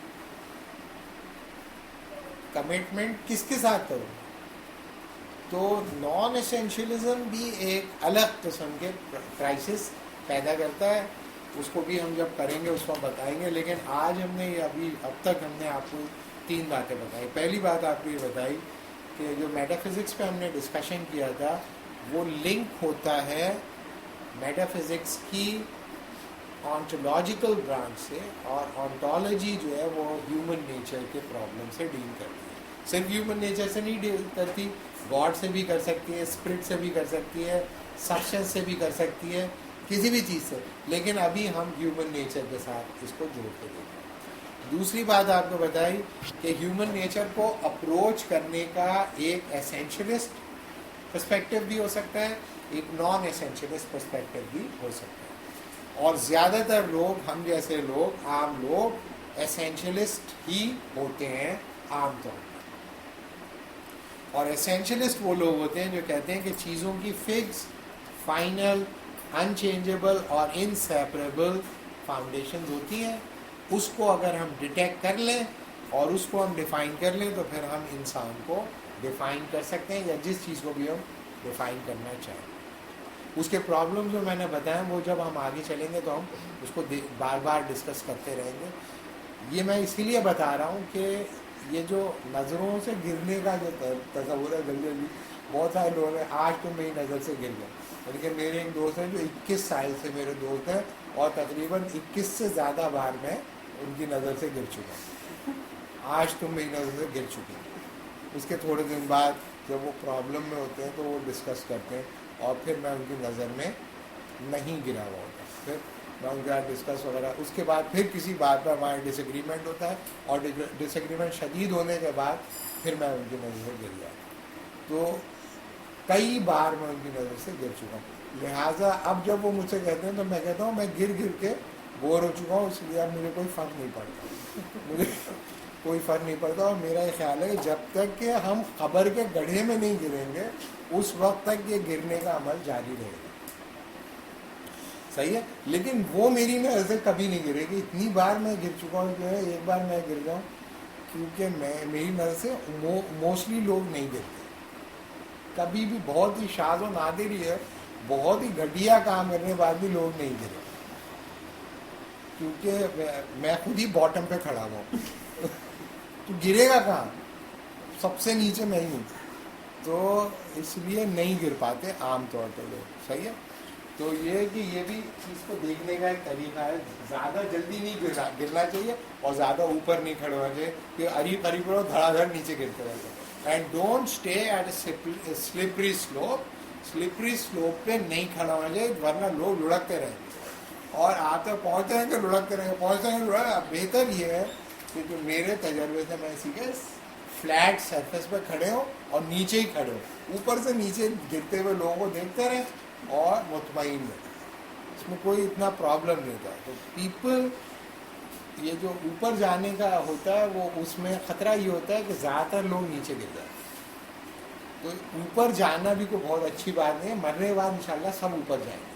کمٹمنٹ کس کے ساتھ کروں. تو نان اسینشلزم بھی ایک الگ قسم کے کرائسس پیدا کرتا ہے. اس کو بھی ہم جب کریں گے اس کو بتائیں گے. لیکن آج ہم نے اب تک ہم نے آپ کو 3 باتیں بتائی. پہلی بات آپ کو یہ بتائی کہ جو میٹا فزکس پہ ہم نے ڈسکشن کیا تھا وہ لنک ہوتا ہے میٹا فزکس کی آنٹولوجیکل برانچ سے, اور آنٹولوجی جو ہے وہ ہیومن نیچر کے پرابلم سے ڈیل کرتی ہے. صرف ہیومن نیچر سے نہیں ڈیل کرتی, گاڈ سے بھی کر سکتی ہے, اسپرٹ سے بھی کر سکتی ہے, سبسٹنس سے بھی کر سکتی ہے, کسی بھی چیز سے. لیکن ابھی ہم ہیومن نیچر کے ساتھ اس کو جوڑ کے دیکھیں. دوسری بات آپ کو بتائی کہ ہیومن نیچر کو اپروچ کرنے کا ایک اسینشلسٹ پرسپیکٹو بھی ہو سکتا ہے, ایک نان اسینشلسٹ پرسپیکٹو بھی ہو سکتا ہے. اور زیادہ تر لوگ, ہم جیسے لوگ, عام لوگ اسینشلسٹ ہی ہوتے ہیں عام طور پر. اور اسینشلسٹ وہ لوگ ہوتے ہیں جو کہتے ہیں کہ چیزوں کی فکس, فائنل, انچینجبل اور انسیپریبل فاؤنڈیشنز ہوتی ہیں. اس کو اگر ہم ڈیٹیکٹ کر لیں اور اس کو ہم ڈیفائن کر لیں تو پھر ہم انسان کو ڈیفائن کر سکتے ہیں, یا جس چیز کو بھی ہم ڈیفائن کرنا چاہیں. اس کے پرابلم جو میں نے بتایا وہ جب ہم آگے چلیں گے تو ہم اس کو بار بار ڈسکس کرتے رہیں گے. یہ میں اسی لیے بتا رہا ہوں کہ یہ جو نظروں سے گرنے کا جو تصور ہے, جلدی جلدی بہت سارے لوگ ہیں آج تو میری نظر سے گر گئے. بلکہ میرے ایک دوست ہیں جو 21 سال سے میرے دوست ہیں اور تقریباً 21 سے زیادہ بار میں ان کی نظر سے گر چکا ہوں. آج تم میری نظر سے گر چکی. اس کے تھوڑے دن بعد جب وہ پرابلم میں ہوتے ہیں تو وہ ڈسکس کرتے ہیں اور پھر میں ان کی نظر میں نہیں گرا ہوا ہوتا, پھر میں ان کے ساتھ ڈسکس وغیرہ. اس کے بعد پھر کسی بات پر ہمارا ڈس ایگریمنٹ ہوتا ہے اور ڈس ایگریمنٹ شدید ہونے کے بعد پھر میں ان کی نظر سے گر جاتا. تو کئی بار میں ان کی نظر سے گر چکا ہوں. لہٰذا اب جب وہ مجھ سے کہتے ہیں تو میں کہتا ہوں میں گر کے بور ہو چکا ہوں, اس لیے اب مجھے کوئی فرق نہیں پڑتا, مجھے کوئی فرق نہیں پڑتا. اور میرا یہ خیال ہے کہ جب تک کہ ہم قبر کے گڑھے میں نہیں گریں گے اس وقت تک یہ گرنے کا عمل جاری رہے گا. صحیح ہے, لیکن وہ میری نظر سے کبھی نہیں گرے گی. اتنی بار میں گر چکا ہوں جو ہے, ایک بار میں گر جاؤں, کیونکہ میری نظر سے موسٹلی لوگ نہیں گرتے کبھی بھی. بہت ہی شاذ و نادر ہی ہے, بہت ہی گھٹیا کام کرنے کے بعد بھی لوگ نہیں گرے, کیونکہ میں خود ہی باٹم پہ کھڑا ہوا ہوں. تو گرے گا کہاں, سب سے نیچے میں ہی ہوں, تو اس لیے نہیں گر پاتے عام طور پہ لوگ. صحیح ہے, تو یہ کہ یہ بھی چیز کو دیکھنے کا ایک طریقہ ہے. زیادہ جلدی نہیں گرنا چاہیے اور زیادہ اوپر نہیں کھڑے ہونا چاہیے کہ قریب کرو دھڑا دھڑ نیچے گرتے رہتے. And don't stay at a slippery slope. Slippery slope پہ نہیں کھڑا ہونا چاہیے, ورنہ لوگ لڑکتے رہیں گے اور آپ تک پہنچتے ہیں کہ لڑکتے رہیں گے, پہنچتے ہیں کہ بہتر یہ ہے کہ جو میرے تجربے سے میں سیکھے فلیٹ سرفیس پہ کھڑے ہو اور نیچے ہی کھڑے ہو, اوپر سے نیچے گرتے ہوئے لوگوں کو دیکھتے رہیں اور مطمئن رہیں, اس میں کوئی اتنا پرابلم نہیں ہوتا. تو پیپل یہ جو اوپر جانے کا ہوتا ہے وہ اس میں خطرہ یہ ہوتا ہے کہ زیادہ تر لوگ نیچے گر جاتے ہیں. تو اوپر جانا بھی کوئی بہت اچھی بات نہیں ہے. مرنے کے بعد انشاءاللہ سب اوپر جائیں گے.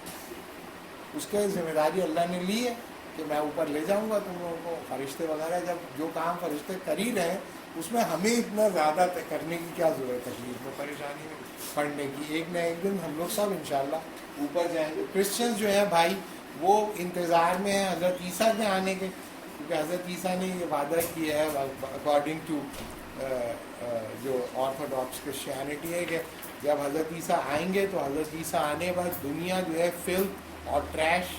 اس کے ذمہ داری اللہ نے لی ہے کہ میں اوپر لے جاؤں گا تم لوگوں کو. فرشتے وغیرہ جب جو کام فرشتے کر ہی رہے ہیں اس میں ہمیں اتنا زیادہ کرنے کی کیا ضرورت ہے, تکلیف میں پریشانی میں پڑنے کی. ایک نہ ایک دن ہم لوگ سب انشاءاللہ اوپر جائیں گے. کرسچنز جو ہیں بھائی وہ انتظار میں ہیں حضرت عیسیٰ کے آنے کے, کیونکہ حضرت عیسیٰ نے یہ وعدہ کیا ہے اکارڈنگ ٹو جو آرتھوڈاکس کرسچینٹی ہے کہ جب حضرت عیسیٰ آئیں گے تو حضرت عیسیٰ آنے کے بعد دنیا جو ہے فلم اور ٹریش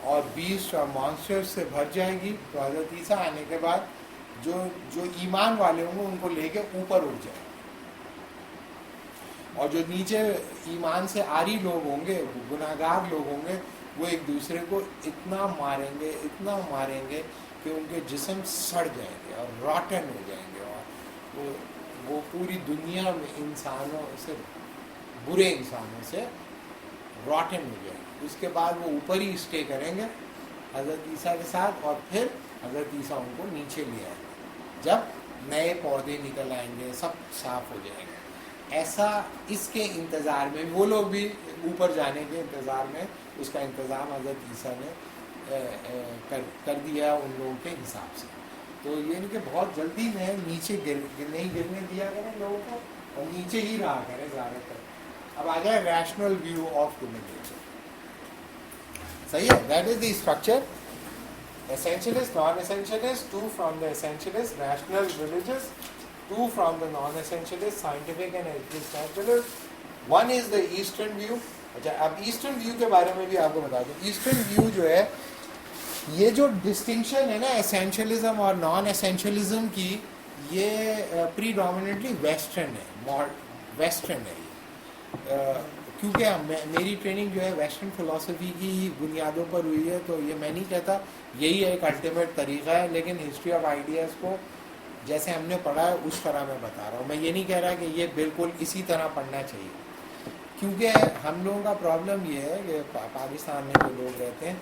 اور بیسٹ اور مانسٹر سے بھر جائے گی. تو حضرت عیسیٰ آنے کے بعد جو ایمان والے ہوں گے ان کو لے کے اوپر اٹھ جائیں گے, اور جو نیچے ایمان سے عاری لوگ ہوں گے, گناہگار لوگ ہوں گے, وہ ایک دوسرے کو اتنا ماریں گے کہ ان کے جسم سڑ جائیں گے اور راٹن ہو جائیں گے, اور وہ پوری دنیا میں انسانوں سے, برے انسانوں سے راٹن ہو جائیں گے. اس کے بعد وہ اوپر ہی اسٹے کریں گے حضرت عیسیٰ کے ساتھ, اور پھر حضرت عیسیٰ ان کو نیچے لے آئیں گے جب نئے پودے نکل آئیں گے, سب صاف ہو جائیں گے. ایسا اس کے انتظار میں وہ لوگ بھی اوپر جانے کے انتظار میں اس کا انتظام حضرت عیسیٰ نے کر دیا ان لوگوں کے حساب سے. تو یہ نہیں کہ بہت جلدی میں نیچے نہیں گرنے دیا کریں لوگوں کو, اور نیچے ہی رہا کریں زیادہ تر. اب آ جائے rational view of human nature. صحیح ہے, that is the structure. Essentialist, non-essentialist, 2 from the essentialist, rational, religious, 2 from the non-essentialist, scientific and existentialist. 1 is the Eastern view. اچھا, اب ایسٹرن ویو کے بارے میں بھی آپ کو بتا دوں. ایسٹرن ویو جو ہے, یہ جو ڈسٹنکشن ہے نا ایسینشلزم اور نان ایسینشلزم کی, یہ پری ڈومیننٹلی ویسٹرن ہے, ویسٹرن ہے یہ. کیونکہ میری ٹریننگ جو ہے ویسٹرن فلاسفی کی بنیادوں پر ہوئی ہے, تو یہ میں نہیں کہتا یہی ایک الٹیمیٹ طریقہ ہے, لیکن ہسٹری آف آئیڈیاز کو جیسے ہم نے پڑھا ہے اس طرح میں بتا رہا ہوں. میں یہ نہیں کہہ رہا کہ یہ بالکل اسی طرح پڑھنا چاہیے, کیونکہ ہم لوگوں کا پرابلم یہ ہے کہ پاکستان میں جو لوگ رہتے ہیں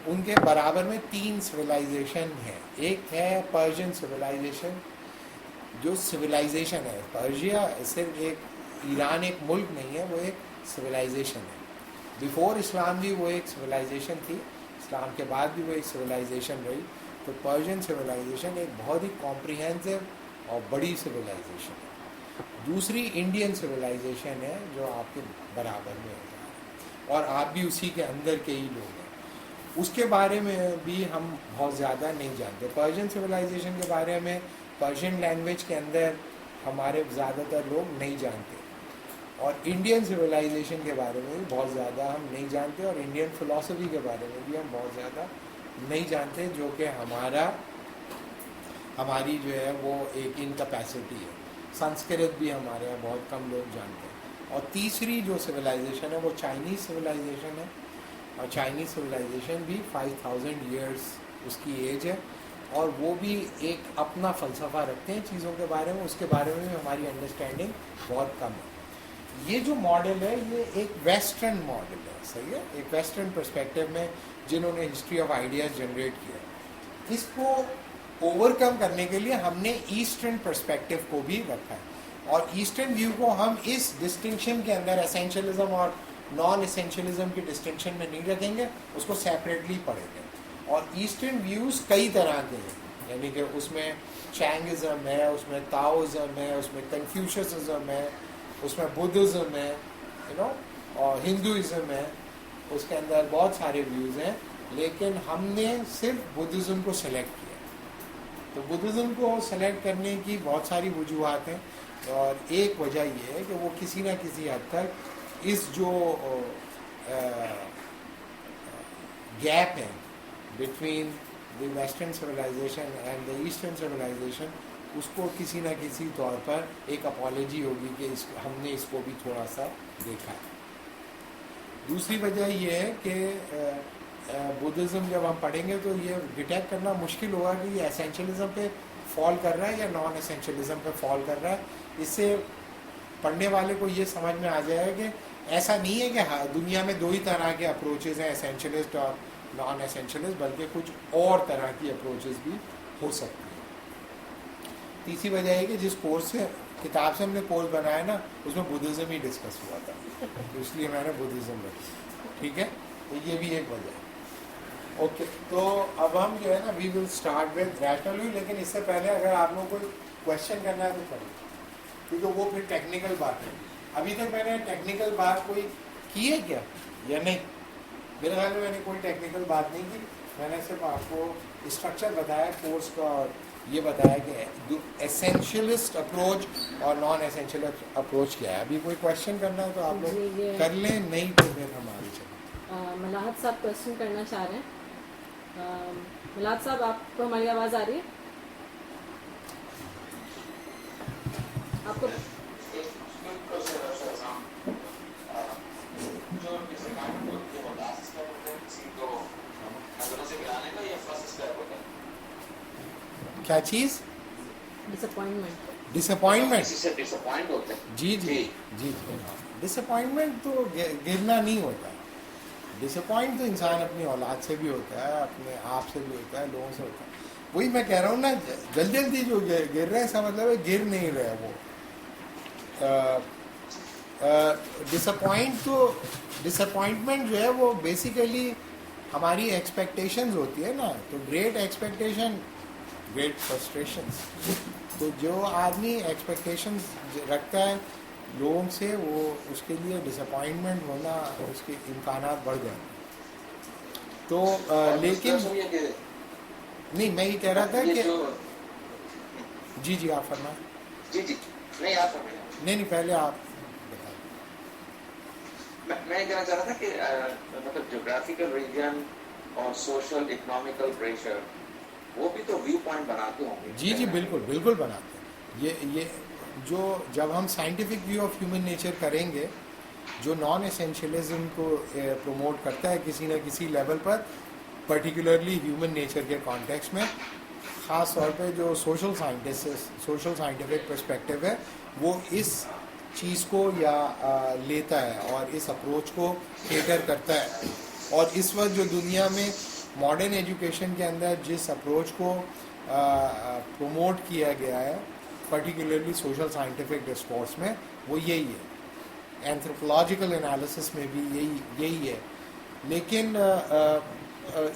ان کے برابر میں 3 سویلائزیشن ہیں. ایک ہے پرشین سویلائزیشن, جو سویلائزیشن ہے پرشیا صرف ایک ایران ایک ملک نہیں ہے, وہ ایک سویلائزیشن ہے. بیفور اسلام بھی وہ ایک سویلائزیشن تھی, اسلام کے بعد بھی وہ ایک سویلائزیشن رہی. تو پرشین سویلائزیشن ایک بہت ہی کمپریہنسو اور بڑی سویلائزیشن ہے. دوسری انڈین سویلائزیشن ہے جو آپ کے برابر میں ہوتا ہے, اور آپ بھی اسی کے اندر کے ہی لوگ ہیں. اس کے بارے میں بھی ہم بہت زیادہ نہیں جانتے. پرشین سویلائزیشن کے بارے میں پرشین لینگویج کے اندر ہمارے زیادہ تر لوگ نہیں جانتے, اور انڈین سویلائزیشن کے بارے میں بھی بہت زیادہ ہم نہیں جانتے, اور انڈین فلاسفی کے بارے میں بھی ہم بہت زیادہ نہیں جانتے, جو کہ ہماری جو ہے وہ ایک انکیپیسٹی ہے. سنسکرت بھی ہمارے یہاں بہت کم لوگ جانتے ہیں. اور تیسری جو سویلائزیشن ہے وہ چائنیز سویلائزیشن ہے, اور چائنیز سویلائزیشن بھی 5000 ایئرس اس کی ایج ہے, اور وہ بھی ایک اپنا فلسفہ رکھتے ہیں چیزوں کے بارے میں. اس کے بارے میں بھی ہماری انڈرسٹینڈنگ بہت کم ہے. یہ جو ماڈل ہے یہ ایک ویسٹرن ماڈل ہے, صحیح ہے, ایک ویسٹرن پرسپیکٹو میں جنہوں نے ہسٹری آف آئیڈیاز جنریٹ کیا. اس کو اوور کم کرنے کے لیے ہم نے ایسٹرن پرسپیکٹو کو بھی رکھا ہے, اور ایسٹرن ویو کو ہم اس ڈسٹنکشن کے اندر اسینشلزم اور نان اسینشلزم کی ڈسٹنکشن میں نہیں رکھیں گے, اس کو سیپریٹلی پڑھیں گے. اور ایسٹرن ویوز کئی طرح کے ہیں, یعنی کہ اس میں چینگزم ہے, اس میں تاؤزم ہے, اس میں کنفیوشسزم ہے, اس میں بدھزم ہے, اور ہندوازم ہے. اس کے اندر بہت سارے ویوز ہیں, لیکن ہم نے صرف بدھزم کو سلیکٹ کیا. تو بدھزم کو سلیکٹ کرنے کی بہت ساری وجوہات ہیں, اور ایک وجہ یہ ہے کہ وہ کسی نہ کسی حد تک اس جو گیپ ہے between the western civilization and the eastern civilization, اس کو کسی نہ کسی طور پر ایک اپالوجی ہوگی کہ ہم نے اس کو بھی تھوڑا سا دیکھا ہے. دوسری وجہ یہ ہے کہ بدھزم جب ہم پڑھیں گے تو یہ ڈیٹیکٹ کرنا مشکل ہوگا کہ یہ اسینشلزم پہ فال کر رہا ہے یا نان اسینشلزم پہ فال کر رہا ہے. اس سے پڑھنے والے کو یہ سمجھ میں آ جائے کہ ایسا نہیں ہے کہ دنیا میں 2 ہی طرح کے اپروچز ہیں, اسینشلسٹ اور نان اسینشلسٹ بلکہ کچھ اور طرح کی اپروچز بھی ہو سکتی ہیں. تیسری وجہ ہے کہ جس کورس سے کتاب سے ہم نے کورس بنایا نا اس میں بدھزم ہی ڈسکس ہوا تھا, تو اس لیے میں نے بدھزم رکھی. ٹھیک ہے, تو یہ بھی ایک وجہ ہے. اوکے, تو اب ہم جو ہے نا we will start with rational view, لیکن اس سے پہلے اگر آپ لوگوں کو کوئی کوشچن کرنا ہے تو کریں, کیونکہ وہ پھر ٹیکنیکل بات ہے. ابھی تک میں نے ٹیکنیکل بات کوئی کی ہے کیا یا نہیں؟ میرے خیال میں نے کوئی ٹیکنیکل بات نہیں کی. میں نے صرف آپ کو اسٹرکچر بتایا کورس کا, اور یہ بتایا کہ اسینشلسٹ اپروچ اور نان اسینشلسٹ اپروچ کیا ہے. ابھی کوئی کوشچن کرنا ہے تو آپ لوگ کر لیں, نہیں تو پھر ہم آگے چلیں. ملاحت صاحب کوشچن کرنا چاہ رہے ہیں. ملاحت صاحب, آپ کو ہماری آواز آ رہی ہے؟ آپ کو کیا چیز؟ ڈس اپوائنٹمنٹ. جی جی جی, ڈس اپوائنٹمنٹ تو گرنا نہیں ہوتا ہے. ڈس اپوائنٹ تو انسان اپنی اولاد سے بھی ہوتا ہے, اپنے آپ سے بھی ہوتا ہے, لوگوں سے ہوتا ہے. وہی میں کہہ رہا ہوں نا, جلدی جلدی جو گر رہے ہیں اس کا مطلب ہے گر نہیں رہے وہ. ڈس اپوائنٹمنٹ جو ہے وہ بیسیکلی ہماری ایکسپیکٹیشنز ہوتی ہے نا, تو گریٹ ایکسپیکٹیشن گریٹ فرسٹریشنز. تو جو آدمی ایکسپیکٹیشنز رکھتا ہے لوگوں سے, وہ اس کے لیے ڈس اپوائنٹمنٹ ہونا اس کے امکانات بڑھ جائیں. تو لیکن نہیں, میں یہ کہہ رہا تھا کہ جی جی آپ فرمائیں. جی نہیں آپ فرمائیں. نہیں پہلے آپ بتائیں. میں یہ کہنا چاہ رہا تھا کہ مطلب جغرافیکل ریجن اور سوشل اکنامیکل پریشر وہ بھی تو ویو پوائنٹ بناتے ہوں گے. جی جی بالکل بالکل بناتے ہیں. یہ جو جب ہم scientific view of human nature کریں گے, جو نان اسینشلزم کو پروموٹ کرتا ہے کسی نہ کسی لیول پر, پرٹیکولرلی ہیومن نیچر کے کانٹیکس میں, خاص طور پہ جو سوشل سائنٹیفک پرسپیکٹیو ہے, وہ اس چیز کو یا لیتا ہے اور اس اپروچ کو کیٹر کرتا ہے. اور اس وقت جو دنیا میں ماڈرن ایجوکیشن کے اندر جس اپروچ کو پروموٹ کیا گیا ہے پرٹیکولرلی سوشل سائنٹیفک ڈسکورس میں, وہ یہی ہے. اینتھروپولوجیکل انالیسس میں بھی یہی ہے. لیکن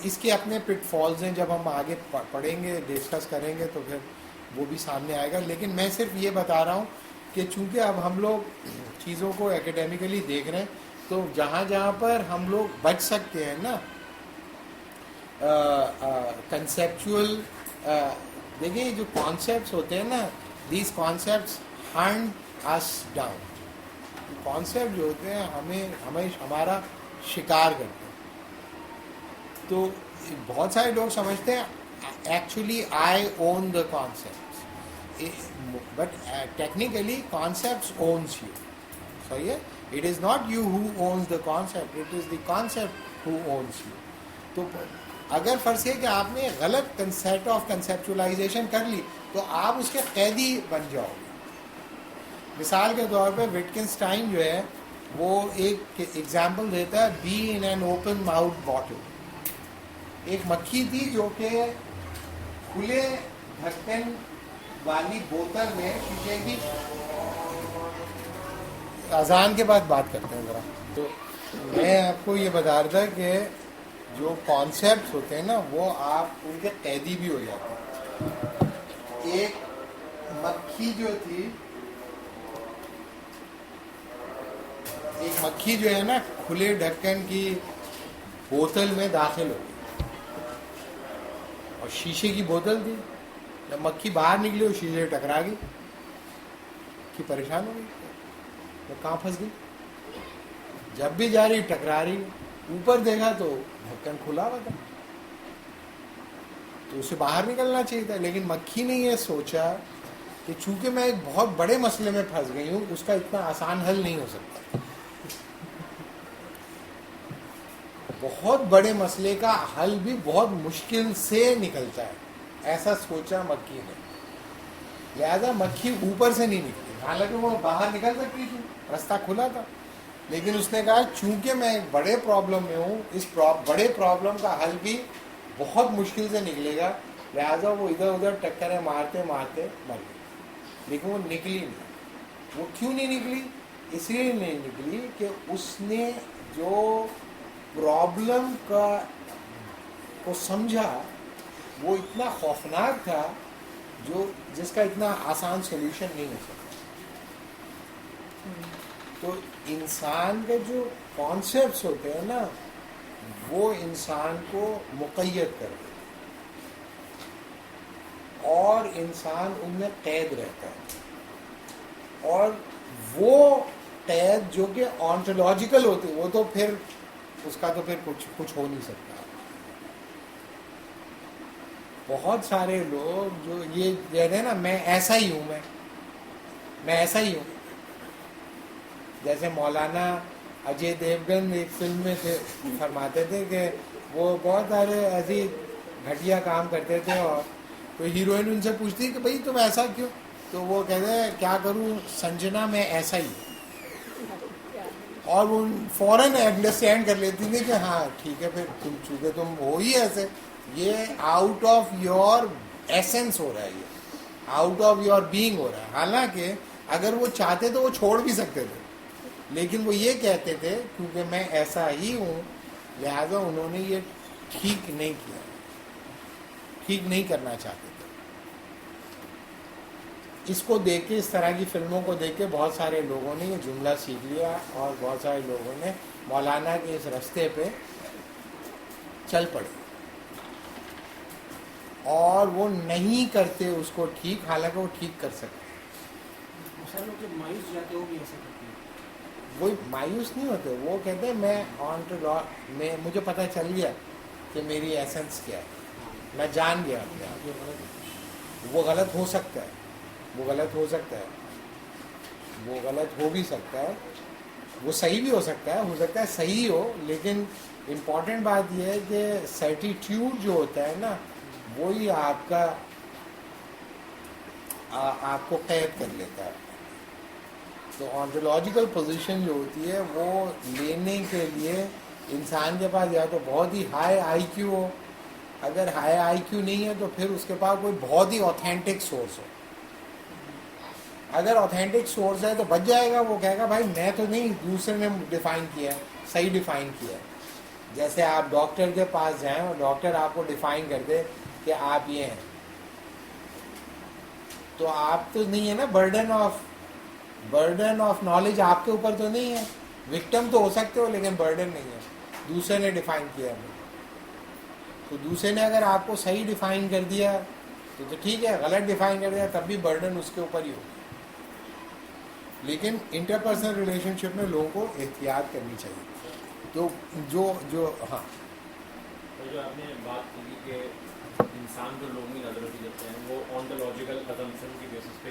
اس کے اپنے پٹ فالز ہیں, جب ہم آگے پڑھیں گے ڈسکس کریں گے تو پھر وہ بھی سامنے آئے گا. لیکن میں صرف یہ بتا رہا ہوں کہ چونکہ اب ہم لوگ چیزوں کو اکیڈیمکلی دیکھ رہے ہیں, تو جہاں جہاں پر ہم لوگ بچ سکتے ہیں نا کنسیپچول, دیکھیں جو کانسیپٹس ہوتے ہیں نا, these concepts hunt us down. Concept جو ہوتے ہیں ہمیں ہمارا شکار کرتے ہیں. تو بہت سارے لوگ سمجھتے ہیں actually I own the concepts, but technically concepts owns you. صحیح ہے, it is not you who owns the concept, it is the concept who owns you. تو اگر فرض ہے کہ آپ نے غلط کنسیپٹ آف کنسیپچولائزیشن کر لی تو آپ اس کے قیدی بن جاؤ گے. مثال کے طور پہ وٹکنسٹائن جو ہے وہ ایک ایگزامپل دیتا ہے, be in an open mouth bottle. ایک مکھی تھی جو کہ کھلے ڈھکن والی بوتل میں شیشے کی, اذان کے بعد بات کرتے ہیں ذرا. تو میں آپ کو یہ بتا رہا تھا کہ جو کانسیپٹس ہوتے ہیں نا وہ آپ ان کے قیدی بھی ہو جاتے ہیں. ایک مکھی جو ہے نا کھلے ڈھکن کی بوتل میں داخل ہو گئی, اور شیشے کی بوتل تھی. جب مکھی باہر نکلی وہ شیشے ٹکرا گئی کہ پریشان ہو گئی, وہ کہاں پھنس گئی. جب بھی جا رہی ٹکرا رہی, اوپر دیکھا تو ڈھکن کھلا ہوا تھا, تو اسے باہر نکلنا چاہیے تھا. لیکن مکھی نے یہ سوچا کہ چونکہ میں ایک بہت بڑے مسئلے میں پھنس گئی ہوں, اس کا اتنا آسان حل نہیں ہو سکتا. بہت بڑے مسئلے کا حل بھی بہت مشکل سے نکلتا ہے, ایسا سوچا مکھی نے. لہذا مکھی اوپر سے نہیں نکلی, حالانکہ وہ باہر نکل سکتی تھی, راستہ کھلا تھا. لیکن اس نے کہا چونکہ میں ایک بڑے پرابلم میں ہوں، اس بڑے پرابلم کا حل بھی بہت مشکل سے نکلے گا، لہٰذا وہ ادھر ادھر ٹکریں مارتے مارتے مر گئی، لیکن وہ نکلی نہیں۔ وہ کیوں نہیں نکلی؟ اس لیے نہیں نکلی کہ اس نے جو پرابلم کو سمجھا وہ اتنا خوفناک تھا جس کا اتنا آسان سولوشن نہیں ہو سکتا۔ تو انسان کے جو کانسیپٹس ہوتے ہیں نا وہ انسان کو مقید کر دیتے اور انسان ان میں قید رہتا ہے، اور وہ قید جو کہ آنٹولوجیکل ہوتی ہے وہ تو پھر اس کا تو پھر کچھ ہو نہیں سکتا۔ بہت سارے لوگ جو یہ کہہ رہے ہیں نا میں ایسا ہی ہوں، میں ایسا ہی ہوں، جیسے مولانا اجے دیوگن ایک فلم میں تھے فرماتے تھے کہ وہ بہت سارے ایسی گھٹیا کام کرتے تھے، اور تو ہیروئن ان سے پوچھتی کہ بھئی تم ایسا کیوں؟ تو وہ کہتے ہیں کیا کروں سنجنا میں ایسا ہی ہوں، اور وہ فوراً انڈرسٹینڈ کر لیتی تھی کہ ہاں ٹھیک ہے پھر چونکہ تم ہو ہی ایسے، یہ آؤٹ آف یور ایسنس ہو رہا ہے، یہ آؤٹ آف یور بینگ ہو رہا ہے۔ حالانکہ اگر وہ چاہتے تو وہ چھوڑ بھی سکتے تھے، لیکن وہ یہ کہتے تھے کیونکہ میں ایسا ہی ہوں لہذا انہوں نے یہ ٹھیک نہیں کیا، ٹھیک نہیں کرنا چاہتے تھے۔ اس کو دیکھ کے، اس طرح کی فلموں کو دیکھ کے بہت سارے لوگوں نے یہ جملہ سیکھ لیا، اور بہت سارے لوگوں نے مولانا کے اس رستے پہ چل پڑے، اور وہ نہیں کرتے اس کو ٹھیک، حالانکہ وہ ٹھیک کر سکتے۔ بہت لوگ جب مایوس جاتے ہیں وہ بھی ایسا کرتے ہیں۔ وہ مایوس نہیں ہوتے، وہ کہتے ہیں میں مجھے پتہ چل گیا کہ میری ایسنس کیا ہے، میں جان گیا اپنے آپ۔ وہ غلط ہو سکتا ہے، وہ غلط ہو سکتا ہے، وہ غلط ہو بھی سکتا ہے، وہ صحیح بھی ہو سکتا ہے صحیح ہو، لیکن امپورٹنٹ بات یہ ہے کہ سیٹیٹیوڈ جو ہوتا ہے نا وہی آپ کو قید کر لیتا ہے۔ تو آنٹولوجیکل پوزیشن جو ہوتی ہے وہ لینے کے لیے انسان کے پاس یا تو بہت ہی ہائی آئی کیو ہو، اگر ہائی آئی کیو نہیں ہے تو پھر اس کے پاس کوئی بہت ہی اوتھینٹک سورس ہو۔ اگر اوتھینٹک سورس ہے تو بچ جائے گا، وہ کہے گا بھائی میں تو نہیں، دوسرے نے ڈیفائن کیا ہے، صحیح ڈیفائن کیا ہے۔ جیسے آپ ڈاکٹر کے پاس جائیں اور ڈاکٹر آپ کو ڈیفائن کر دے کہ آپ یہ ہیں، تو آپ تو نہیں ہے نا، برڈن آف نالج آپ کے اوپر تو نہیں ہے، وکٹم تو ہو سکتے ہو لیکن برڈن نہیں ہے، دوسرے نے ڈیفائن کیا ہے۔ تو دوسرے نے اگر آپ کو صحیح ڈیفائن کر دیا تو ٹھیک ہے، غلط ڈیفائن کر دیا تب بھی برڈن اس کے اوپر ہی ہوگا۔ لیکن انٹرپرسنل ریلیشن شپ میں لوگوں کو احتیاط کرنی چاہیے۔ تو جو ہاں جو آپ نے بات کی کہ انسان جو لوگوں کی نظروں سے جاتے ہیں وہ آنٹولوجیکل ازمپشن کی بیسس پہ،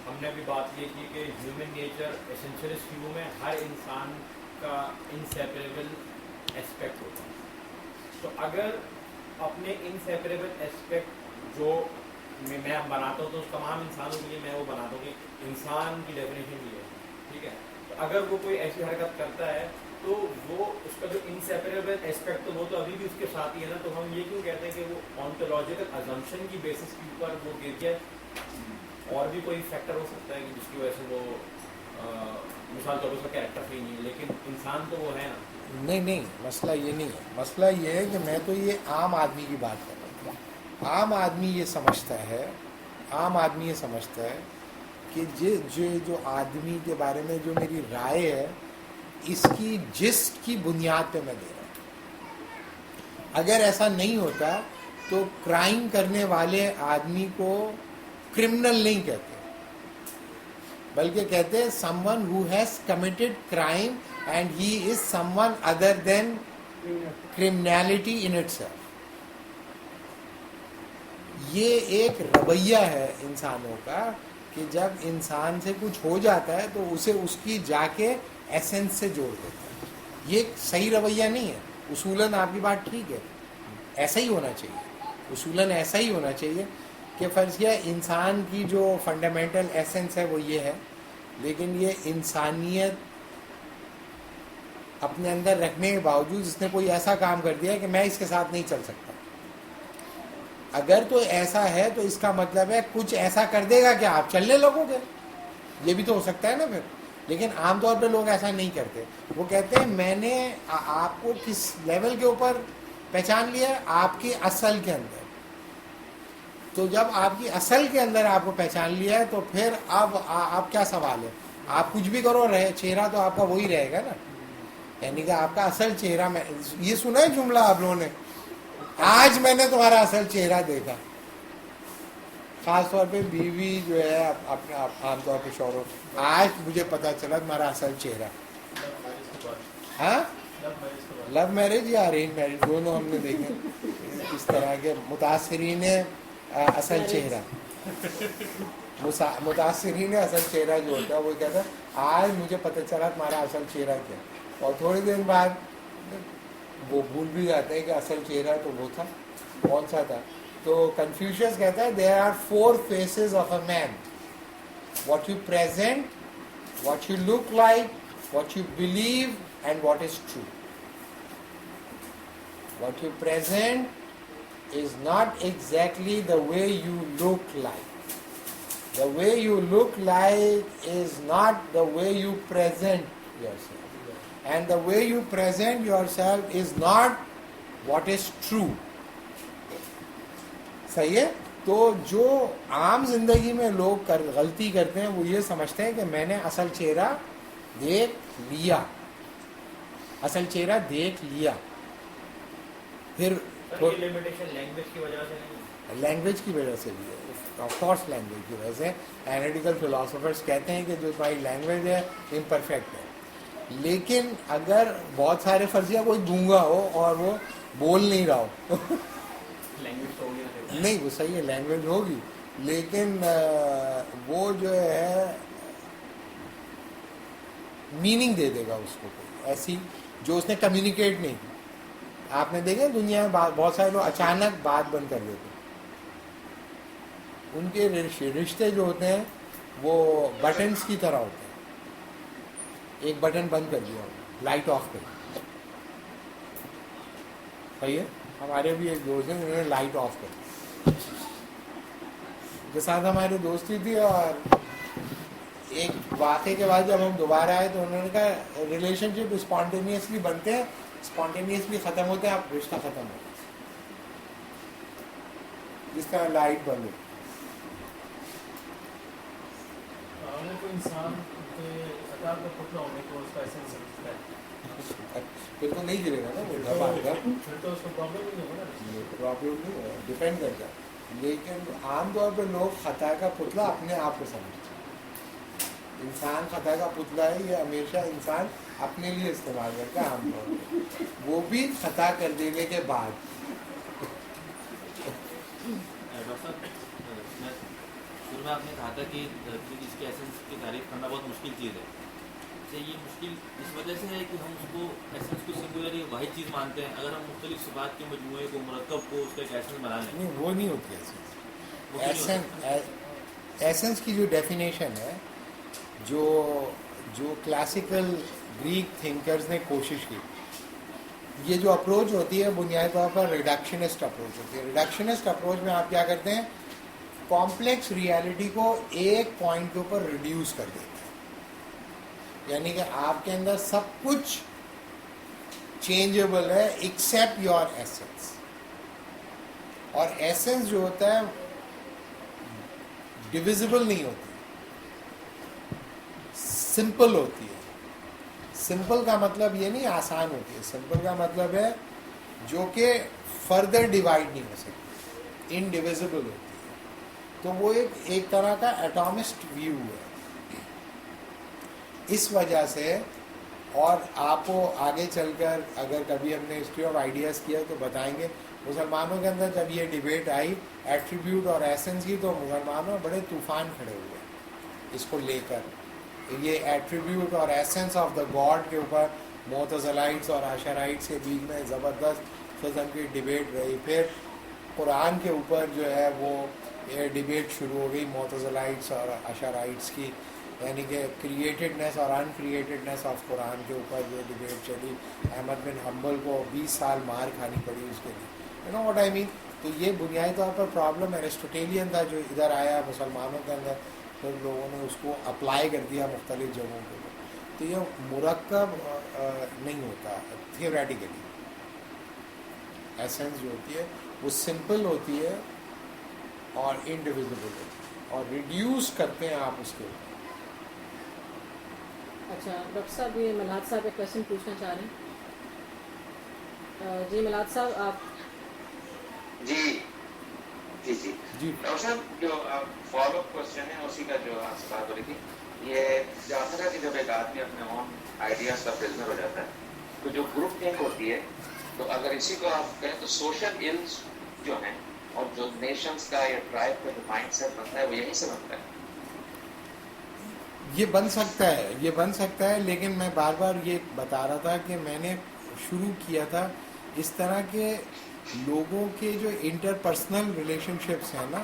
ہم نے ابھی بات یہ کی کہ ہیومن نیچر ایسنشلسٹ ویو میں ہر انسان کا انسیپریبل اسپیکٹ ہوتا ہے۔ تو اگر اپنے انسیپریبل اسپیکٹ جو میں بناتا ہوں تو تمام انسانوں کے لیے میں وہ بناتا ہوں کہ انسان کی ڈیفینیشن یہ ہے، ٹھیک ہے۔ تو اگر وہ کوئی ایسی حرکت کرتا ہے تو وہ اس کا جو انسیپریبل اسپیکٹ تو وہ تو ابھی بھی اس کے ساتھ ہی ہے نا، تو ہم یہ کیوں کہتے ہیں کہ وہ آنٹولوجیکل ازمپشن کی بیسس کے اوپر وہ گر گیا؟ اور بھی کوئی فیکٹر ہو سکتا ہے کہ جس کی وجہ سے وہ مثال طور پر اس کا کیریکٹر صحیح نہیں ہے، لیکن انسان تو وہ ہے نا۔ نہیں، مسئلہ یہ نہیں ہے، مسئلہ یہ ہے کہ میں تو یہ عام آدمی کی بات کر رہا ہوں۔ عام آدمی یہ سمجھتا ہے کہ جو آدمی کے بارے میں جو میری رائے ہے اس کی جسٹ کی بنیاد پہ میں دے رہا ہوں۔ اگر ایسا نہیں ہوتا تو کرائم کرنے والے آدمی کو کرمنل نہیں کہتے، بلکہ کہتے ہیں someone who has committed crime and he is someone other than criminality in itself. یہ ایک رویہ ہے انسانوں کا کہ جب انسان سے کچھ ہو جاتا ہے تو اسے اس کی جا کے ایسنس سے جوڑ دیتا ہے۔ یہ ایک صحیح رویہ نہیں ہے۔ اصولاً آپ کی بات ٹھیک ہے، ایسا ہی ہونا چاہیے، اصولاً ایسا ہی ہونا چاہیے کہ فرض کیا انسان کی جو فنڈامنٹل ایسنس ہے وہ یہ ہے، لیکن یہ انسانیت اپنے اندر رکھنے کے باوجود اس نے کوئی ایسا کام کر دیا کہ میں اس کے ساتھ نہیں چل سکتا. اگر تو ایسا ہے تو اس کا مطلب ہے کچھ ایسا کر دے گا کہ آپ چلنے لگو گے. یہ بھی تو ہو سکتا ہے نا پھر. لیکن عام طور پہ لوگ ایسا نہیں کرتے. وہ کہتے ہیں میں نے آپ کو کس لیول کے اوپر پہچان لیا ہے؟ آپ کی اصل کے اندر. تو جب آپ کی اصل کے اندر آپ کو پہچان لیا ہے تو پھر اب کیا سوال ہے؟ آپ کچھ بھی کرو رہے چہرہ تو آپ کا وہی رہے گا نا. یعنی کہ آپ کا اصل چہرہ میں یہ سنا ہے جملہ آپ لوگوں نے, آج میں نے تمہارا اصل چہرہ دیکھا. خاص طور پہ بیوی جو ہے اپنے عام طور پہ شوہروں, آج مجھے پتا چلا تمہارا اصل چہرہ. ہاں لو میرج یا ارینج میرج دونوں ہم نے دیکھے اس طرح کے متاثرین اصل چہرہ. متاثرین اصل چہرہ جو ہوتا ہے وہ کہتا ہے آج مجھے پتہ چلا تمہارا اصل چہرہ کیا. اور تھوڑے دن بعد وہ بھول بھی جاتے ہیں کہ اصل چہرہ تو وہ تھا, کون سا تھا. تو کنفیوشس کہتا ہے there are 4 faces of a man: what you present, what you look like, what you believe, and what is true. What you present is not exactly the way you look like. The way you look like is not the way you present yourself. And the way you present yourself is not what is true. صحیح ہے. تو جو عام زندگی میں لوگ غلطی کرتے ہیں وہ یہ سمجھتے ہیں کہ میں نے اصل چہرہ دیکھ لیا, اصل چہرہ دیکھ لیا. پھر لمیٹیشن لینگویج کی وجہ سے نہیں, لینگویج کی وجہ سے بھی ہے, آف کورس لینگویج کی وجہ سے. اینالیٹیکل فلاسفرز کہتے ہیں کہ جو تمہاری لینگویج ہے امپرفیکٹ ہے. لیکن اگر بہت سارے فرضیہ کوئی گونگا ہو اور وہ بول نہیں رہا ہو لینگویج تو ہوگی نہیں وہ صحیح ہے لینگویج ہوگی, لیکن وہ جو ہے میننگ دے دے گا اس کو کوئی ایسی جو اس نے کمیونیکیٹ نہیں کی. آپ نے دیکھا دنیا میں بہت سارے لوگ اچانک بات بند کر دیتے ہیں. ان کے رشتے جو ہوتے ہیں وہ بٹنس کی طرح ہوتے ہیں. ایک بٹن بند کر دیا, لائٹ آف کر دی. صحیح ہے. ہمارے بھی ایک دوست ہیں انہوں نے لائٹ آف کر دی. کے ساتھ ہماری دوستی تھی اور ایک واقعے کے بعد جب ہم دوبارہ آئے تو انہوں نے کہا ریلیشن شپ اسپونٹینیسلی بنتے ہیں, اسپونٹینیسلی ختم ہوتے ہیں, آپ رشتہ ختم ہوتا ہے جس طرح لائٹ بند ہو. کوئی انسان خطاب کا پتلا ہونے کو اس کا ایسنس سمجھتا ہے پھر تو نہیں گرے گا نا وہ دبا کر, پھر تو اس کو پرابلم ہی نہیں ہوگا نا. پرابلم نہیں ہے, ڈپینڈ کرتا ہے. لیکن عام طور پہ لوگ خطا کا پتلا اپنے آپ کو سمجھتے ہیں. انسان خطا کا پتلا ہے یہ ہمیشہ انسان اپنے لیے استعمال کرتا ہے عام طور پہ, وہ بھی خطا کر دینے کے بعد. شروع میں آپ نے کہا تھا کہ اس کے ایسنس کی تعریف کرنا بہت مشکل چیز ہے. یہ مشکل اس وجہ سے ہے کہ ہم اس کو ایسنس کو سنگولر یا واحد چیز مانتے ہیں. اگر ہم مختلف صفات کے مجموعے کو مرکب کو اس کا ایک ایسنس بنا لیں. نہیں وہ نہیں ہوتی ایسنس کی جو ڈیفینیشن ہے جو کلاسیکل گریک تھنکرز نے کوشش کی, یہ جو اپروچ ہوتی ہے بنیادی طور پر ریڈکشنسٹ اپروچ ہوتی ہے. ریڈکشنسٹ اپروچ میں آپ کیا کرتے ہیں, کمپلیکس ریالٹی کو ایک پوائنٹ کے اوپر ریڈیوس کر دیتے ہیں. یعنی کہ آپ کے اندر سب کچھ چینجبل ہے ایکسیپٹ یور ایسنس. اور ایسنس جو ہوتا ہے ڈویزیبل نہیں ہوتی, سمپل ہوتی ہے. سمپل کا مطلب یہ نہیں آسان ہوتی ہے, سمپل کا مطلب ہے جو کہ فردر ڈیوائڈ نہیں ہو سکتی, انڈیویزیبل ہوتی ہے. تو وہ ایک طرح کا ایٹامسٹ ویو ہے. اس وجہ سے, اور آپ کو آگے چل کر اگر کبھی ہم نے ہسٹری آف آئیڈیاز کیا تو بتائیں گے, مسلمانوں کے اندر جب یہ ڈیبیٹ آئی ایٹریبیوٹ اور ایسنس کی تو مسلمانوں بڑے طوفان کھڑے ہوئے اس کو لے کر. یہ ایٹریبیوٹ اور ایسنس آف دا گاڈ کے اوپر معتزلائٹس اور عشرائٹس کے بیچ میں زبردست قسم کی ڈیبیٹ رہی. پھر قرآن کے اوپر جو ہے وہ ڈیبیٹ شروع ہو گئی معتزلائٹس اور عشرائٹس کی. یعنی کہ کریٹڈنیس اور ان کریٹڈنیس آف قرآن کے اوپر جو ڈبیٹ چلی. احمد بن حنبل کو 20 سال مار کھانی پڑی اس کے لیے. یو نو واٹ آئی مین. تو یہ بنیادی طور پر پرابلم ایرسٹوٹیلین تھا جو ادھر آیا مسلمانوں کے اندر, پھر لوگوں نے اس کو اپلائی کر دیا مختلف جگہوں کے لیے. تو یہ مرکب نہیں ہوتا تھیوریٹیکلی. ایسنس جو ہوتی ہے وہ سمپل ہوتی ہے اور انڈیویزبل ہوتی ہے, اور ریڈیوس کرتے ہیں آپ اس کے اوپر. اچھا ڈاکٹر صاحب, یہ ملاد صاحب ایک کویشچن پوچھنا چاہ رہے ہیں. جی ملاد صاحب آپ. جی جی جی جی ڈاکٹر صاحب, جو فالو اپ کوشچن ہے اسی کا جو آپ سے بات ہو رہی تھی, یہ جاتا ہے کہ جب ایک آدمی اپنے اون آئیڈیاز کا پرزنر ہو جاتا ہے تو جو گروپ تھنک ہوتی ہے, تو اگر اسی کو آپ کہیں تو سوشل ایلز جو ہیں اور جو نیشنز کا یا ٹرائب کا جو مائنڈ سیٹ بنتا ہے وہ یہیں سے بنتا ہے. یہ بن سکتا ہے, لیکن میں بار بار یہ بتا رہا تھا کہ میں نے شروع کیا تھا اس طرح کے لوگوں کے جو انٹر پرسنل ریلیشن شپس ہیں نا,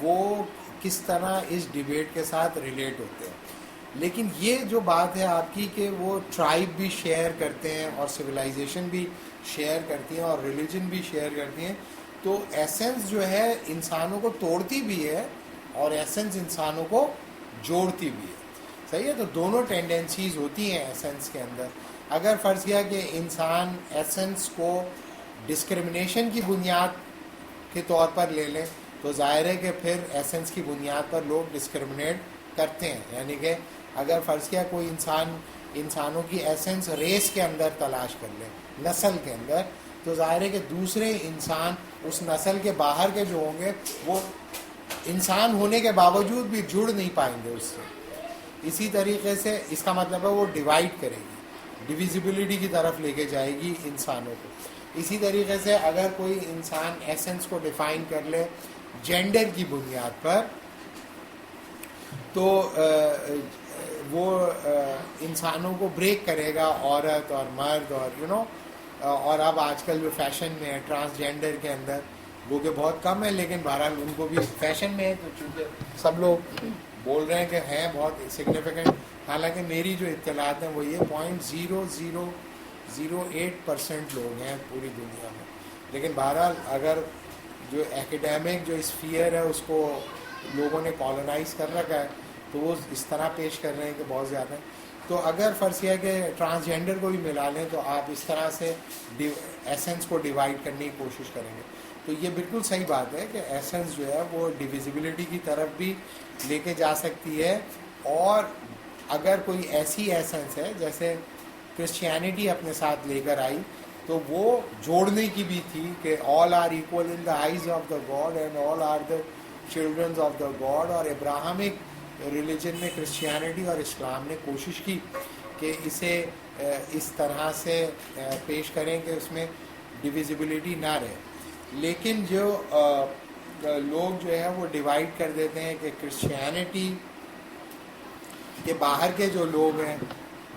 وہ کس طرح اس ڈیبیٹ کے ساتھ ریلیٹ ہوتے ہیں. لیکن یہ جو بات ہے آپ کی کہ وہ ٹرائب بھی شیئر کرتے ہیں اور سویلائزیشن بھی شیئر کرتی ہیں اور ریلیجن بھی شیئر کرتی ہیں, تو ایسنس جو ہے انسانوں کو توڑتی بھی ہے اور ایسنس انسانوں کو جوڑتی بھی ہے. صحیح ہے. تو دونوں ٹینڈنسیز ہوتی ہیں ایسنس کے اندر. اگر فرض کیا کہ انسان ایسنس کو ڈسکرمنیشن کی بنیاد کے طور پر لے لیں تو ظاہر ہے کہ پھر ایسنس کی بنیاد پر لوگ ڈسکرمنیٹ کرتے ہیں. یعنی کہ اگر فرض کیا کوئی انسانوں کی ایسنس ریس کے اندر تلاش کر لے, نسل کے اندر, تو ظاہر ہے کہ دوسرے انسان اس نسل کے باہر کے جو ہوں گے وہ انسان ہونے کے باوجود بھی جڑ نہیں پائیں گے اس سے. اسی طریقے سے اس کا مطلب ہے وہ ڈیوائڈ کرے گی, ڈیویزبلٹی کی طرف لے کے جائے گی انسانوں کو. اسی طریقے سے اگر کوئی انسان ایسنس کو ڈیفائن کر لے جینڈر کی بنیاد پر, تو وہ انسانوں کو بریک کرے گا, عورت اور مرد اور اور اب آج کل جو فیشن میں ہے ٹرانسجینڈر کے اندر, وہ کہ بہت کم ہے لیکن بہرحال ان کو بھی فیشن میں ہے, تو چونکہ سب لوگ بول رہے ہیں کہ ہیں بہت سگنیفیکنٹ, حالانکہ میری جو اطلاعات ہیں وہ یہ 0.0008% لوگ ہیں پوری دنیا میں. لیکن بہرحال اگر جو ایکیڈیمک جو اسفیئر ہے اس کو لوگوں نے کالونائز کر رکھا ہے تو وہ اس طرح پیش کر رہے ہیں کہ بہت زیادہ ہے. تو اگر فرض کیا کہ ٹرانسجینڈر کو بھی ملا لیں تو آپ اس طرح سے ایسنس کو ڈیوائڈ کرنے کی کوشش کریں گے. تو یہ بالکل صحیح بات ہے کہ ایسنس جو ہے وہ ڈیویزبلٹی کی طرف بھی لے کے جا سکتی ہے. اور اگر کوئی ایسی ایسنس ہے جیسے کرسچینٹی اپنے ساتھ لے کر آئی, تو وہ جوڑنے کی بھی تھی کہ all are equal in the eyes of the God and all are the childrens of the God. اور ابراہمک ریلیجن میں کرسچینٹی اور اسلام نے کوشش کی کہ اسے اس طرح سے پیش کریں کہ اس میں ڈیویزبلٹی نہ رہے. لیکن جو لوگ جو ہے وہ ڈیوائڈ کر دیتے ہیں کہ کرسچینٹی کے باہر کے جو لوگ ہیں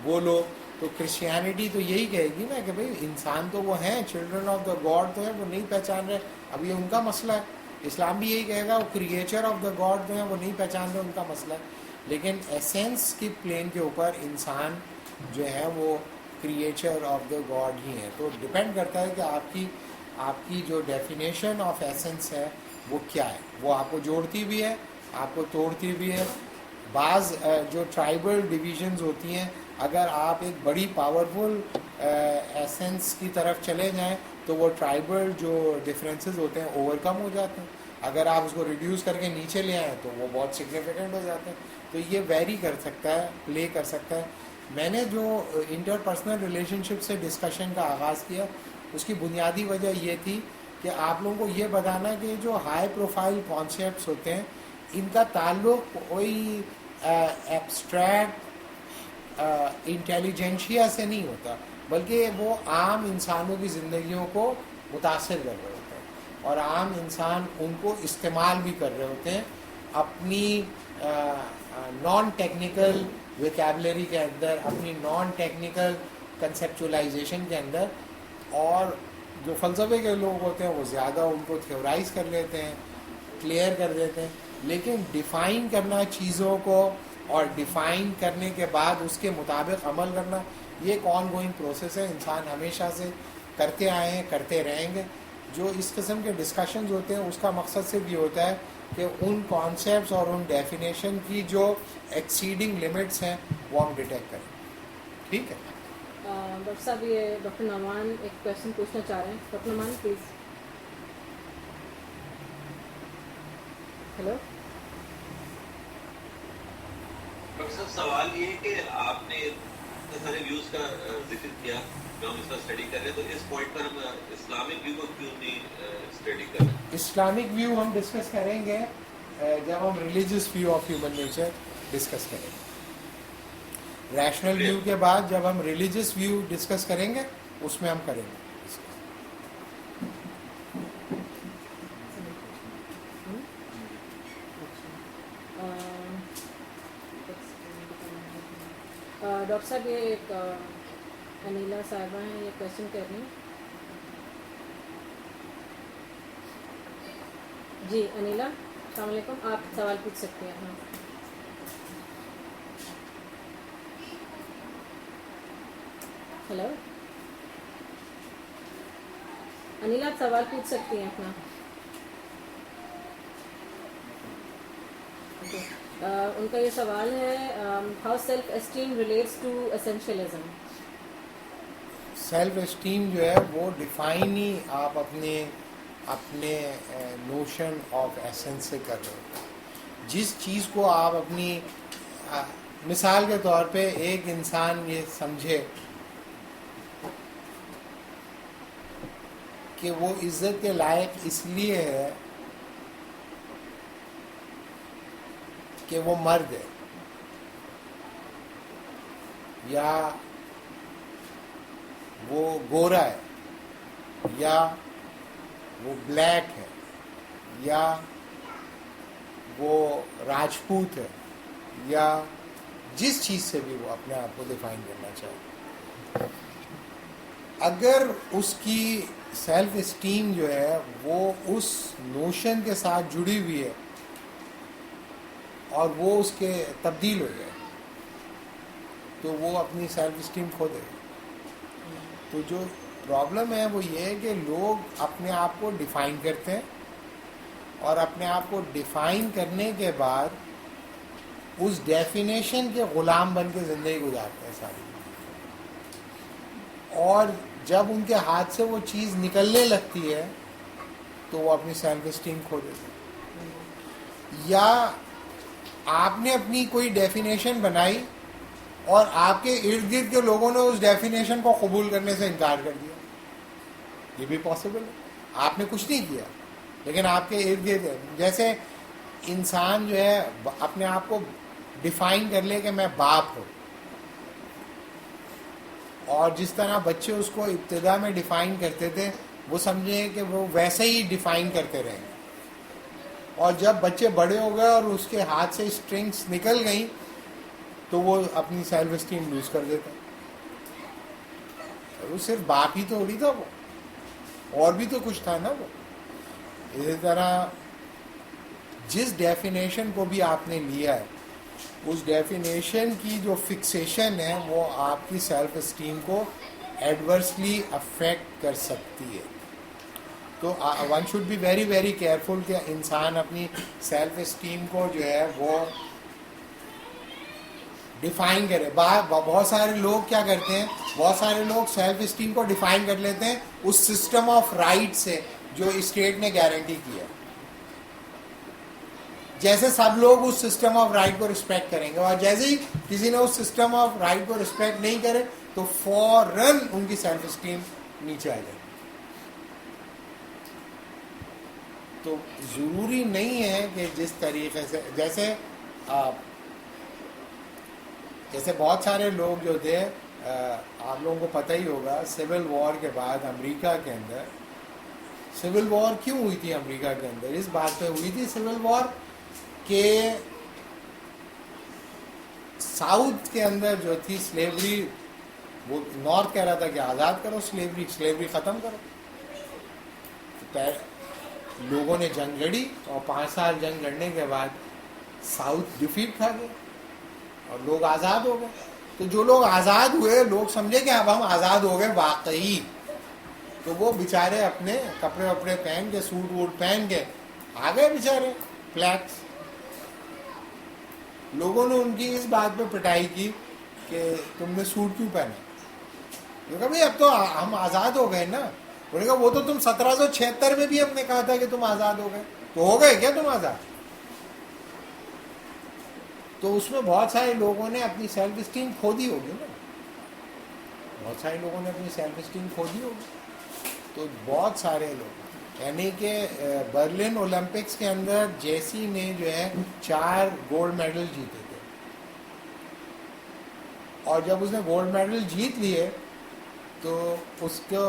وہ لوگ, تو کرسچینٹی تو یہی کہے گی نا کہ بھئی انسان تو وہ ہیں, چلڈرن آف دا گاڈ تو ہے, وہ نہیں پہچان رہے, اب یہ ان کا مسئلہ ہے. اسلام بھی یہی کہے گا وہ کریچر آف دا گاڈ جو ہیں وہ نہیں پہچان رہے, ان کا مسئلہ ہے. لیکن ایسنس کی پلین کے اوپر انسان جو ہے وہ کریچر آف دا گاڈ ہی ہے. تو ڈپینڈ کرتا ہے کہ آپ کی جو ڈیفینیشن آف ایسنس ہے وہ کیا ہے. وہ آپ کو جوڑتی بھی ہے, آپ کو توڑتی بھی ہے. بعض جو ٹرائبل ڈویژنز ہوتی ہیں, اگر آپ ایک بڑی پاورفل ایسنس کی طرف چلے جائیں تو وہ ٹرائبل جو ڈفرینسز ہوتے ہیں اوور کم ہو جاتے ہیں. اگر آپ اس کو ریڈیوس کر کے نیچے لے آئیں تو وہ بہت سگنیفیکنٹ ہو جاتے ہیں. تو یہ ویری کر سکتا ہے, پلے کر سکتا ہے. میں نے جو انٹر پرسنل ریلیشن شپ سے ڈسکشن کا آغاز کیا اس کی بنیادی وجہ یہ تھی کہ آپ لوگوں کو یہ بتانا کہ جو ہائی پروفائل کانسیپٹس ہوتے ہیں ان کا تعلق کوئی ایبسٹریکٹ انٹیلیجنشیا سے نہیں ہوتا, بلکہ وہ عام انسانوں کی زندگیوں کو متاثر کر رہے ہوتے ہیں اور عام انسان ان کو استعمال بھی کر رہے ہوتے ہیں اپنی نان ٹیکنیکل ویکیبلری کے اندر, اپنی نان ٹیکنیکل کنسیپچولائزیشن کے اندر. اور جو فلسفے کے لوگ ہوتے ہیں وہ زیادہ ان کو تھیورائز کر لیتے ہیں, کلیئر کر دیتے ہیں. لیکن ڈیفائن کرنا چیزوں کو اور ڈیفائن کرنے کے بعد اس کے مطابق عمل کرنا، یہ ایک آن گوئنگ پروسیس ہے، انسان ہمیشہ سے کرتے آئے ہیں، کرتے رہیں گے. جو اس قسم کے ڈسکشنز ہوتے ہیں اس کا مقصد صرف یہ ہوتا ہے کہ ان کانسیپٹس اور ان ڈیفینیشن کی جو ایکسیڈنگ لمٹس ہیں وہ ہم ڈیٹیکٹ کریں. ٹھیک ہے. ڈاکٹر صاحب یہ ڈاکٹر نعمان ایک کویشچن پوچھنا چاہ رہے ہیں. Doctor Nauman please. Hello. Doctor صاحب سوال یہ ہے کہ آپ نے اتنے سارے ویوز کا ذکر کیا جو ہم اس پر اسٹڈی کر رہے ہیں، تو اس پوائنٹ پر ہم اسلامک ویو کو کیوں نہیں اسٹڈی کر رہے؟ اسلامک ویو ہم ڈسکس کریں گے جب ہم religious view of human nature discuss کریں گے. ریشنل ویو کے بعد جب ہم ریلیجیس ویو ڈسکس کریں گے اس میں ہم کریں گے. ڈاکٹر صاحب یہ ایک انیلا صاحبہ ہیں، یہ کویشچن کر رہی ہیں. جی انیلا السلام علیکم، آپ سوال پوچھ سکتے ہیں. ہاں ہیلو انیلا، آپ سوال پوچھ سکتی ہیں اپنا. ان کا یہ سوال ہے how self esteem relates to essentialism. Self esteem جو ہے وہ ڈیفائن ہی آپ اپنے نوشن آف ایسنس سے کر رہے ہو. جس چیز کو آپ اپنی مثال کے طور پہ ایک انسان یہ سمجھے کہ وہ عزت کے لائق اس لیے ہے کہ وہ مرد ہے، یا وہ گورا ہے، یا وہ بلیک ہے، یا وہ راجپوت ہے، یا جس چیز سے بھی وہ اپنے آپ کو ڈیفائن کرنا چاہے. اگر اس کی سیلف اسٹیم جو ہے وہ اس نوشن کے ساتھ جڑی ہوئی ہے اور وہ اس کے تبدیل ہو جائے تو وہ اپنی سیلف اسٹیم کھو دے گا. تو جو پرابلم ہے وہ یہ ہے کہ لوگ اپنے آپ کو ڈیفائن کرتے ہیں اور اپنے آپ کو ڈیفائن کرنے کے بعد اس ڈیفینیشن کے غلام بن کے زندگی گزارتے ہیں ساری. اور جب ان کے ہاتھ سے وہ چیز نکلنے لگتی ہے تو وہ اپنی سیلف اسٹیم کھو دیتے ہیں. یا آپ نے اپنی کوئی ڈیفینیشن بنائی اور آپ کے ارد گرد کے لوگوں نے اس ڈیفینیشن کو قبول کرنے سے انکار کر دیا. یہ بھی پاسبل ہے. آپ نے کچھ نہیں کیا لیکن آپ کے ارد گرد، جیسے انسان جو ہے اپنے آپ کو ڈیفائن کر لے کہ میں باپ ہوں، اور جس طرح بچے اس کو ابتدا میں ڈیفائن کرتے تھے وہ سمجھیں کہ وہ ویسے ہی ڈیفائن کرتے رہیں گے. اور جب بچے بڑے ہو گئے اور اس کے ہاتھ سے اسٹرنگس نکل گئیں تو وہ اپنی سیلف اسٹیم لوز کر دیتا. وہ صرف باپ ہی تو نہیں تھا، وہ اور بھی تو کچھ تھا نا. وہ اسی طرح جس ڈیفینیشن کو بھی آپ نے لیا ہے اس ڈیفینیشن کی جو فکسیشن ہے وہ آپ کی سیلف اسٹیم کو ایڈورسلی افیکٹ کر سکتی ہے. تو one should be very very careful کہ انسان اپنی سیلف اسٹیم کو جو ہے وہ ڈیفائن کرے. بہت سارے لوگ کیا کرتے ہیں، بہت سارے لوگ سیلف اسٹیم کو ڈیفائن کر لیتے ہیں اس سسٹم آف رائٹ سے جو اسٹیٹ نے گارنٹی کیا. جیسے سب لوگ اس سسٹم آف رائٹ کو رسپیکٹ کریں گے، اور جیسے ہی کسی نے اس سسٹم آف رائٹ کو رسپیکٹ نہیں کرے تو فوراً ان کی سیلف اسٹیم نیچے آ جائے. تو ضروری نہیں ہے کہ جس طریقے سے جیسے بہت سارے لوگ جو تھے، آپ لوگوں کو پتہ ہی ہوگا سول وار کے بعد امریکہ کے اندر، سول وار کیوں ہوئی تھی امریکہ کے اندر؟ اس بات پہ ہوئی تھی سول وار کہ ساؤتھ کے اندر جو تھی سلیوری، وہ نارتھ کہہ رہا تھا کہ آزاد کرو سلیوری ختم کرو. لوگوں نے جنگ لڑی اور 5 سال جنگ لڑنے کے بعد ساؤتھ ڈیفیٹ کھا گیا. اور لوگ آزاد ہو گئے. تو جو لوگ آزاد ہوئے لوگ سمجھے کہ اب ہم آزاد ہو گئے واقعی, تو وہ بیچارے اپنے کپڑے وپڑے پہن کے سوٹ ووٹ پہن کے آ گئے بیچارے فلیٹس. لوگوں نے ان کی اس بات پہ پٹائی کی کہ تم نے سوٹ کیوں پہنا. کہا بھائی اب تو ہم آزاد ہو گئے نا. انہوں نے کہا وہ تو تم 1776 میں بھی ہم نے کہا تھا کہ تم آزاد ہو گئے, تو ہو گئے کیا تم آزاد؟ تو اس میں بہت سارے لوگوں نے اپنی سیلف اسٹیم کھو دی ہوگی نا, بہت سارے لوگوں نے اپنی سیلف اسٹیم کھو دی ہوگی. تو بہت سارے لوگ, یعنی کہ برلن اولمپکس کے اندر جیسی نے جو ہے 4 گولڈ میڈل جیتے تھے, اور جب اس نے گولڈ میڈل جیت لیے تو اس کو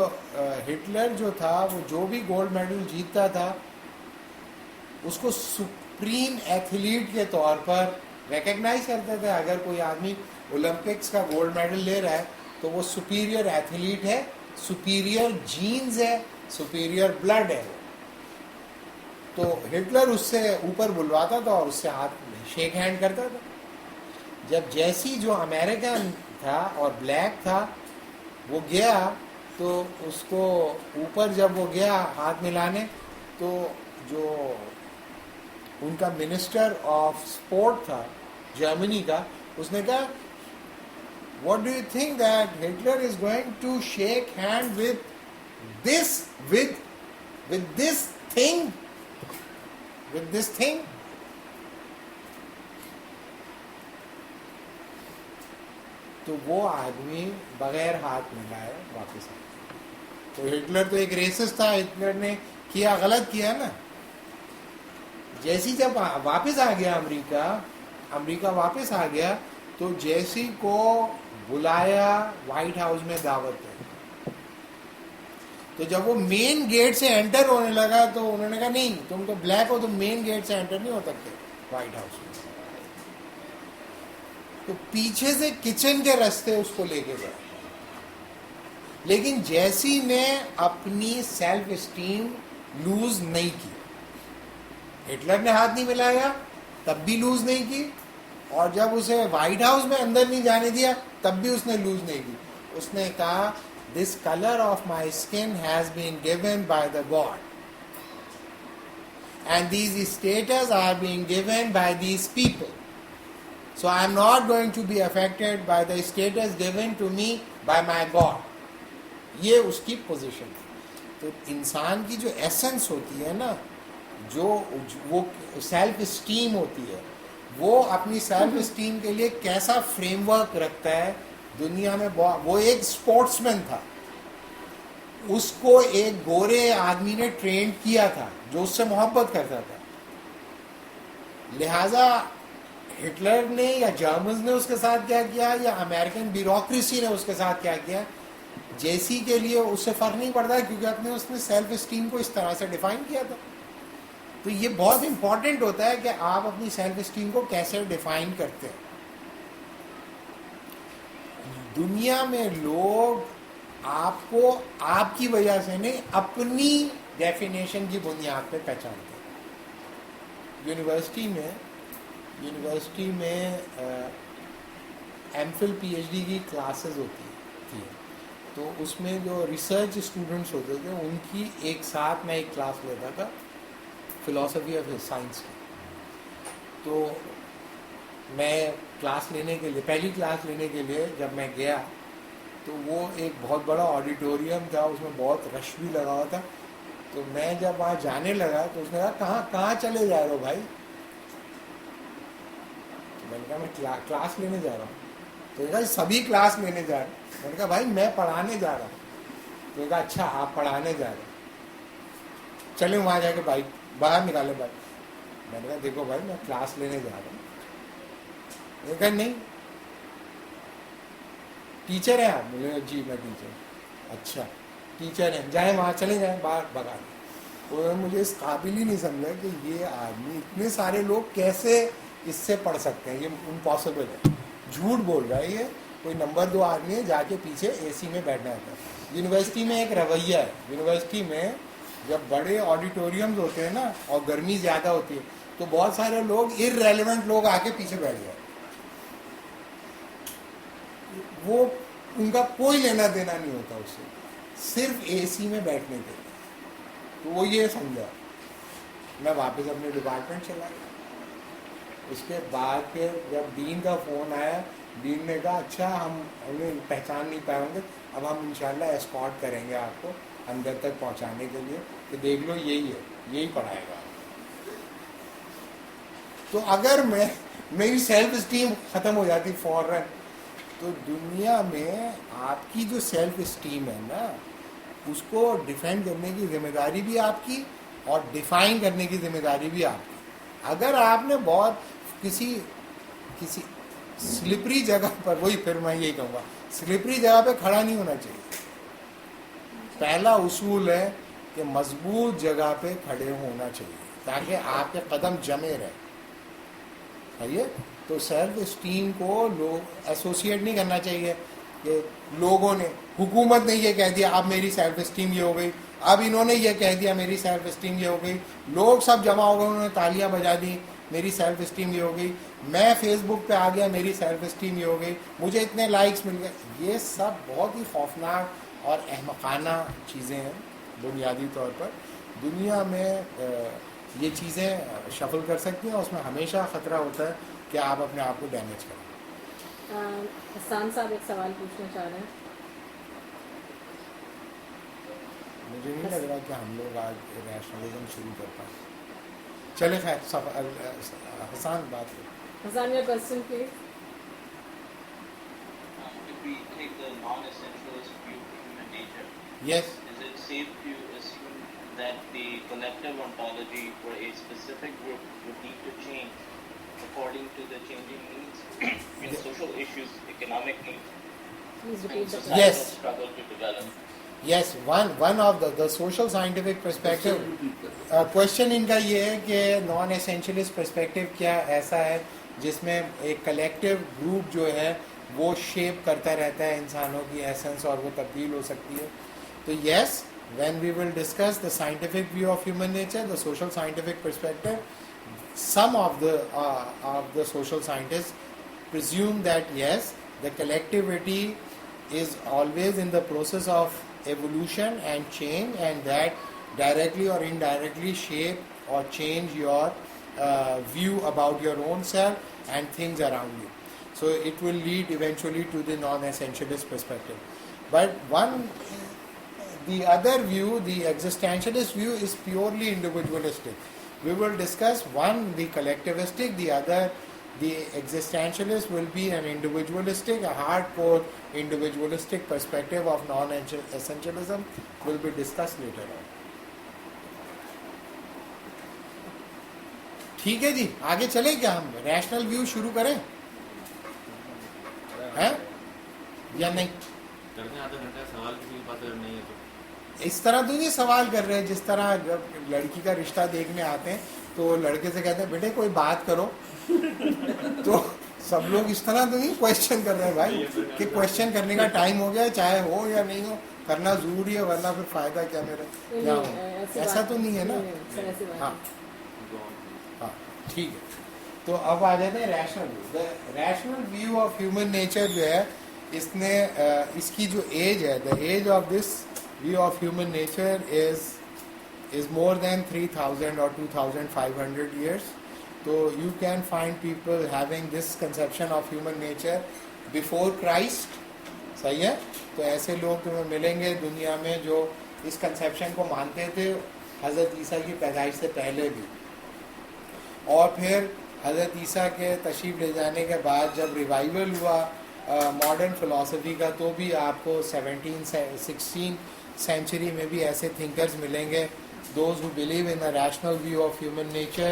ہٹلر جو تھا وہ جو بھی گولڈ میڈل جیتتا تھا اس کو سپریم ایتھلیٹ کے طور پر ریکگنائز کرتا تھا. اگر کوئی آدمی اولمپکس کا گولڈ میڈل لے رہا ہے تو وہ سپیریئر ایتھلیٹ ہے, سپیریئر جینز ہے, سپیریئر بلڈ ہے. تو ہٹلر اس سے اوپر بلواتا تھا اور اس سے ہاتھ شیک ہینڈ کرتا تھا. جب جیسی جو امریکن تھا اور بلیک تھا وہ گیا تو اس کو اوپر جب وہ گیا ہاتھ ملانے, تو جو ان کا منسٹر آف اسپورٹ تھا جرمنی کا, اس نے کہا what do you think that Hitler is going to shake hand with this thing? تو وہ آدمی بغیر ہاتھ ملائے واپس آ گیا. تو ہٹلر تو ایک ریسسٹ تھا, ہٹلر نے کیا غلط کیا نا. جیسی جب واپس آ گیا امریکہ واپس آ گیا تو جیسی کو بلایا وائٹ ہاؤس میں دعوت ہے. تو جب وہ مین گیٹ سے انٹر ہونے لگا تو انہوں نے کہا نہیں تم تو بلیک ہو, تم مین گیٹ سے انٹر نہیں ہو سکتے وائٹ ہاؤس میں. تو پیچھے سے کچن کے راستے اس کو لے کے گئے. لیکن جیسی نے اپنی سیلف اسٹیم لوز نہیں کی. ہٹلر نے ہاتھ نہیں ملایا تب بھی لوز نہیں کی, اور جب اسے وائٹ ہاؤس میں اندر نہیں جانے دیا تب بھی اس نے لوز نہیں کی. اس نے کہا this colour of my skin has been given by the God and these status are being given by these people, so I am not going to be affected by the status given to me by my God. یہ اس کی position ہے. تو انسان کی جو essence ہوتی ہے نا, جو وہ سیلف اسٹیم ہوتی ہے, وہ اپنی سیلف اسٹیم کے لیے کیسا فریم ورک رکھتا ہے دنیا میں. وہ ایک اسپورٹس مین تھا, اس کو ایک گورے آدمی نے ٹرین کیا تھا جو اس سے محبت کرتا تھا. لہذا ہٹلر نے یا جرمنز نے اس کے ساتھ کیا کیا یا امریکن بیوروکریسی نے اس کے ساتھ کیا کیا, جیسی کے لیے اس سے فرق نہیں پڑتا کیونکہ اس نے سیلف اسٹیم کو اس طرح سے ڈیفائن کیا تھا. تو یہ بہت امپورٹنٹ ہوتا ہے کہ آپ اپنی سیلف اسٹیم کو کیسے ڈیفائن کرتے ہیں. دنیا میں لوگ آپ کو آپ کی وجہ سے نہیں اپنی ڈیفینیشن کی بنیاد پہ پہچانتے ہیں. یونیورسٹی میں M Phil P H D کی کلاسز ہوتی تھی, تو اس میں جو ریسرچ اسٹوڈنٹس ہوتے تھے ان کی ایک ساتھ میں ایک کلاس لیتا تھا فلاسفی آف سائنس کی. تو میں کلاس لینے کے لیے پہلی کلاس لینے کے لیے جب میں گیا تو وہ ایک بہت بڑا آڈیٹوریم تھا, اس میں بہت رش بھی لگا ہوا تھا. تو میں جب وہاں جانے لگا تو اس نے کہا کہاں چلے جا رہے ہو بھائی؟ تو میں نے کہا میں کلاس لینے جا رہا ہوں. تو کہا سبھی کلاس لینے جا رہے ہیں. میں نے کہا بھائی میں پڑھانے جا رہا ہوں. تو کہا اچھا آپ پڑھانے جا رہے ہیں, چلے وہاں جا کے بائک باہر نکالے بائک. میں نے کہا دیکھو بھائی میں کلاس لینے جا رہا ہوں. میں نے کہا نہیں ٹیچر ہیں آپ؟ بولے جی میں ٹیچر ہوں. اچھا ٹیچر ہیں, جائیں وہاں چلے جائیں باہر بھگا دیں. تو مجھے اس قابل ہی نہیں سمجھا کہ یہ آدمی اتنے سارے لوگ کیسے اس سے پڑھ سکتے ہیں, یہ امپاسبل ہے, جھوٹ بول رہا ہے. یہ کوئی نمبر 2 آدمی ہے جا کے پیچھے اے سی میں بیٹھنا ہوتا ہے. یونیورسٹی میں ایک رویہ ہے, یونیورسٹی میں جب بڑے آڈیٹوریمز ہوتے ہیں نا اور گرمی زیادہ ہوتی ہے تو بہت سارے لوگ ارریلیونٹ لوگ آ کے پیچھے بیٹھ جائیں. وہ ان کا کوئی لینا دینا نہیں ہوتا اس سے, صرف اے سی میں بیٹھنے کے لیے. تو وہ یہ سمجھا. میں واپس اپنے ڈپارٹمنٹ چلا گیا. اس کے بعد پھر جب ڈین کا فون آیا, ڈین نے کہا اچھا ہم انہیں پہچان نہیں پائے ہوں گے, اب ہم انشاءاللہ اسکارٹ کریں گے آپ کو اندر تک پہنچانے کے لیے, کہ دیکھ لو یہی ہے, یہی پڑھائے گا. تو اگر میری سیلف اسٹیم ختم ہو جاتی فوراً, تو دنیا میں آپ کی جو سیلف اسٹیم ہے نا, اس کو ڈیفینڈ کرنے کی ذمہ داری بھی آپ کی اور ڈیفائن کرنے کی ذمہ داری بھی آپ کی. اگر آپ نے بہت کسی سلپری جگہ پر, وہی پھر میں یہی کہوں گا, سلپری جگہ پہ کھڑا نہیں ہونا چاہیے. پہلا اصول ہے کہ مضبوط جگہ پہ کھڑے ہونا چاہیے تاکہ آپ کے قدم جمے رہیں. صحیح ہے. تو سیلف اسٹیم کو لوگ ایسوسیٹ نہیں کرنا چاہیے کہ لوگوں نے, حکومت نے یہ کہہ دیا اب میری سیلف اسٹیم یہ ہو گئی, اب انہوں نے یہ کہہ دیا میری سیلف اسٹیم یہ ہو گئی, لوگ سب جمع ہو گئے انہوں نے تالیاں بجا دی میری سیلف اسٹیم یہ ہو گئی, میں فیس بک پہ آ گیا میری سیلف اسٹیم یہ ہو گئی, مجھے اتنے لائکس مل گئے. یہ سب بہت ہی خوفناک اور احمقانہ چیزیں ہیں. بنیادی طور پر دنیا میں یہ چیزیں شفل کر سکتی ہیں, اس میں ہمیشہ خطرہ ہوتا ہے کہ آپ اپنے آپ کو ڈیمیج کریں. حسان صاحب ایک سوال پوچھنا چاہ رہے ہیں. مجھے نہیں لگ رہا کہ ہم لوگ آج ریشنلزم شروع کر پائیں. چلے خیر, حسان بات کریں. حسان your question please. If we take the non-essentialist view of human nature, Yes. is it safe to assume that the collective ontology for a specific group would need to change according to the changing needs in social issues, economic needs, Please and repeat the societal Yes. struggle to develop? Yes, one of the social scientific perspective. Question ان کا یہ ہے کہ naan اسینشلسٹ perspective کیا ایسا ہے جس میں ایک کلیکٹیو گروپ جو ہے وہ شیپ کرتا رہتا ہے انسانوں کی ایسنس اور وہ تبدیل ہو سکتی ہے. تو یس, when we will discuss the scientific view of human nature, the social scientific perspective, some of the social scientists presume that yes, the collectivity is always in the process of evolution and change, and that directly or indirectly shape or change your view about your own self and things around you. So it will lead eventually to the non-essentialist perspective. But the other view, the existentialist view, is purely individualistic. We will discuss one, the collectivistic, the other, the existentialist will be an individualistic, a hardcore individualistic perspective of non-essentialism will be discussed later on. ٹھیک ہے جی, آگے چلیں کیا ہم rational view شروع کریں ہیں یا نہیں؟ سوال کسی کی بات نہیں ہے تو اس طرح تو نہیں سوال کر رہے جس طرح جب لڑکی کا رشتہ دیکھنے آتے ہیں تو لڑکے سے کہتے ہیں بیٹے کوئی بات کرو, تو سب لوگ اس طرح تو نہیں کوشچن کر رہے ہیں بھائی کہ کوشچن کرنے کا ٹائم ہو گیا, چاہے ہو یا نہیں ہو کرنا ضروری ہے, ورنہ پھر فائدہ کیا میرا کیا ہو, ایسا تو نہیں ہے نا. ہاں ہاں ٹھیک ہے. تو اب آ جاتے ہیں rational view. Rational view of human nature جو ہے اس نے اس کی جو ایج ہے, the age of this view of human nature is more than 3000 or 2500 years. So you can find people having this conception of human nature before Christ. صحیح ہے. تو ایسے لوگ تمہیں ملیں گے دنیا میں جو اس کنسیپشن کو مانتے تھے حضرت عیسیٰ کی پیدائش سے پہلے بھی, اور پھر حضرت عیسیٰ کے تشریف لے جانے کے بعد جب ریوائول ہوا ماڈرن فلاسفی کا, تو بھی آپ کو 16 سینچری میں بھی ایسے تھنکرز ملیں گے, those who believe in a rational view of human nature.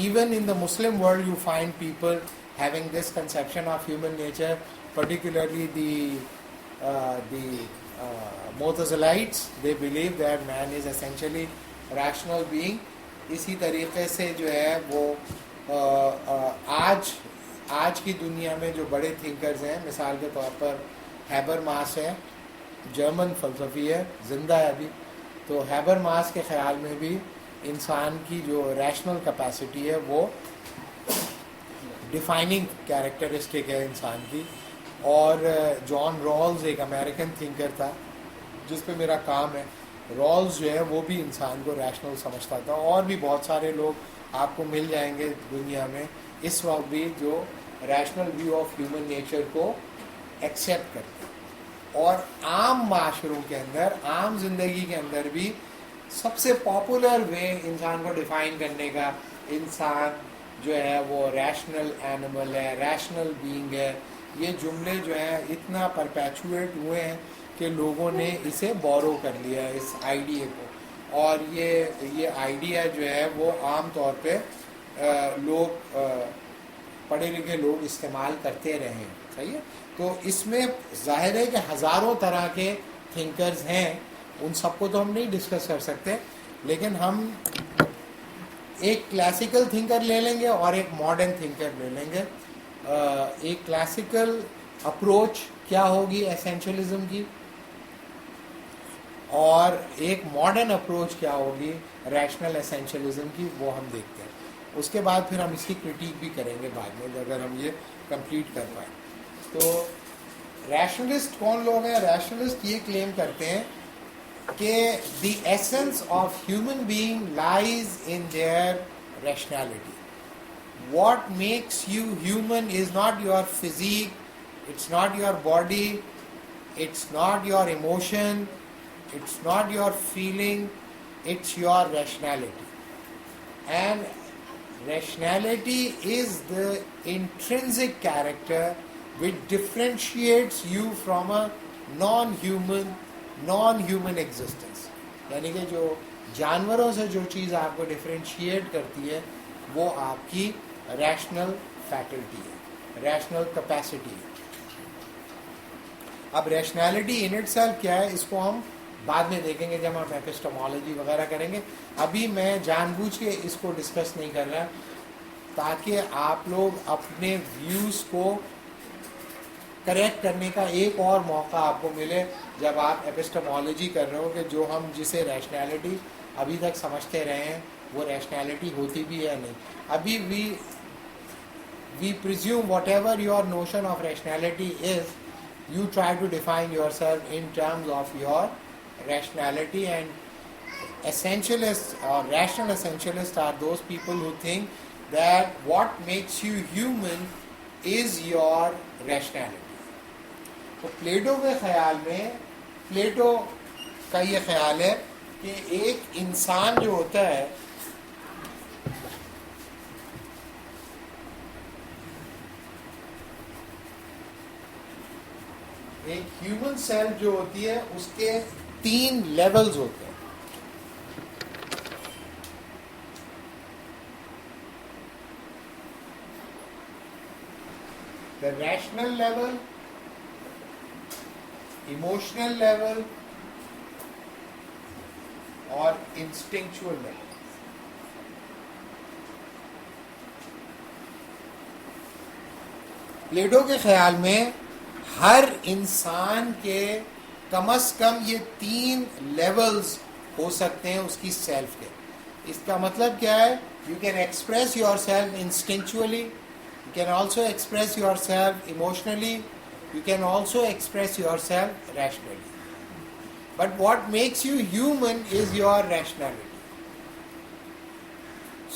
Even in the Muslim world you find people having this conception of human nature, particularly the Mu'tazilites. They believe that man is essentially a rational being. اسی طریقے سے جو ہے وہ آج کی دنیا میں جو بڑے تھنکرز ہیں, مثال کے طور پر ہیبر ماس ہے, جرمن فلسفی ہے, زندہ ہے ابھی. تو ہیبر ماس کے خیال میں بھی انسان کی جو ریشنل کیپیسٹی ہے وہ ڈیفائننگ کیریکٹرسٹک ہے انسان کی, اور جان رالز ایک امریکن تھنکر تھا جس پہ میرا کام ہے. رالز جو ہے وہ بھی انسان کو ریشنل سمجھتا تھا, اور بھی بہت سارے لوگ آپ کو مل جائیں گے دنیا میں اس وقت بھی جو rational view of human nature کو ایکسیپٹ کرتے ہیں. اور عام معاشروں کے اندر, عام زندگی کے اندر بھی سب سے پاپولر وے انسان کو ڈیفائن کرنے کا, انسان جو ہے وہ ریشنل اینیمل ہے, ریشنل بینگ ہے, یہ جملے جو ہیں اتنا پرپیچویٹ ہوئے ہیں کہ لوگوں نے اسے بورو کر لیا اس آئیڈیا کو, اور یہ آئیڈیا جو ہے وہ عام طور پہ لوگ پڑھے لکھے لوگ استعمال کرتے رہے ہیں. صحیح ہے. تو اس میں ظاہر ہے کہ ہزاروں طرح کے تھنکرز ہیں, ان سب کو تو ہم نہیں ڈسکس کر سکتے, لیکن ہم ایک کلاسیکل تھنکر لے لیں گے اور ایک ماڈرن تھنکر لے لیں گے. ایک کلاسیکل اپروچ کیا ہوگی ایسینشلزم کی, اور ایک ماڈرن اپروچ کیا ہوگی ریشنل ایسینشلزم کی, وہ ہم دیکھتے ہیں. اس کے بعد پھر ہم اس کی کرٹیک بھی کریں گے بعد میں اگر ہم یہ کمپلیٹ کر پائیں. تو ریشنلسٹ کون لوگ ہیں؟ ریشنلسٹ یہ کلیم کرتے ہیں کہ the essence of human being lies in their rationality. What makes you human is not your physique, it's not your body, it's not your emotion, it's not your feeling, it's your rationality. And rationality is the intrinsic character which differentiates you from a non-human existence. یعنی کہ جو جانوروں سے جو چیز آپ کو differentiate کرتی ہے وہ آپ کی ریشنل فیکلٹی ہے, ریشنل کیپیسٹی ہے. اب ریشنالٹی ان اٹ سیلف کیا ہے, اس کو ہم بعد میں دیکھیں گے جب ہم ایپسٹمالوجی وغیرہ کریں گے. ابھی میں جان بوجھ کے اس کو ڈسکس نہیں کر رہا تاکہ آپ لوگ اپنے ویوز کو کریکٹ کرنے کا ایک اور موقع آپ کو ملے جب آپ ایپسٹمالوجی کر رہے ہو, کہ جو ہم جسے ریشنالٹی ابھی تک سمجھتے رہے ہیں وہ ریشنالٹی ہوتی بھی ہے نہیں. ابھی we presume whatever your notion of rationality is, you try to define yourself in terms of your rationality. And essentialists or rational essentialists are those people who think that what makes you human is your rationality. تو Plato کے خیال میں, Plato کا یہ خیال ہے کہ ایک انسان جو ہوتا ہے ایک ہیومن سیلف جو ہوتی ہے اس کے 3 لیولز ہوتے ہیں. The rational level, emotional level اور instinctual level. پلیٹو کے خیال میں ہر انسان کے کم از کم یہ 3 لیولز ہو سکتے ہیں اس کی سیلف کے. اس کا مطلب کیا ہے؟ You can express yourself instinctually, you can also express yourself emotionally, you can also express yourself rationally. But what makes you human is your rationality.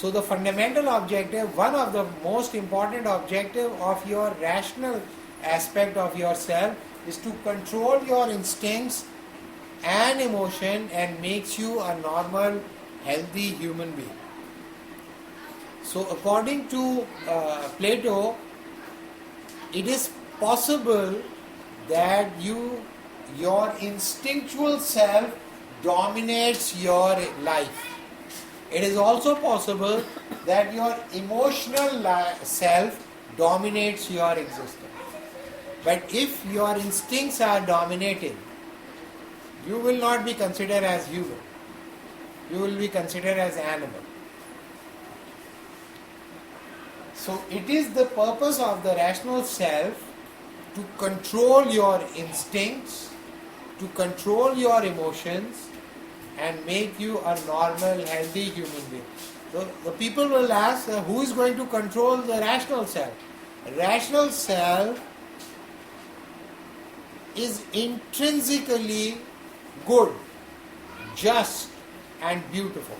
So the fundamental objective, one of the most important objective of your rational aspect of yourself is to control your instincts and emotion and makes you a normal, healthy human being. So according to Plato, it is possible that your instinctual self dominates your life. It is also possible that your emotional self dominates your existence. But if your instincts are dominating, you will not be considered as human. You will be considered as animal. So it is the purpose of the rational self to control your instincts, to control your emotions, and make you a normal, healthy human being. So the people will ask, who is going to control the rational self? Rational self is intrinsically good, just and beautiful.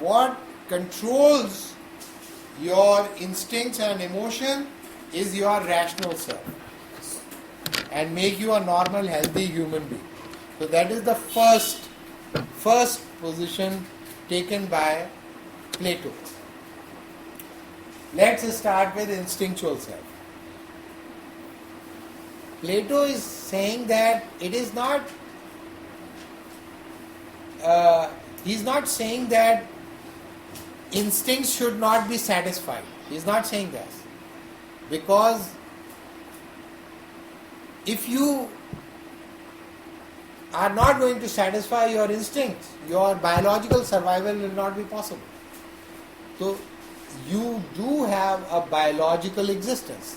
what controls your instincts and emotion is your rational self and make you a normal healthy human being. So that is the first position taken by Plato. Let's start with instinctual self. Plato is saying that it is not, he's not saying that instincts should not be satisfied. He's not saying that. Because if you are not going to satisfy your instincts, your biological survival will not be possible. So you do have a biological existence.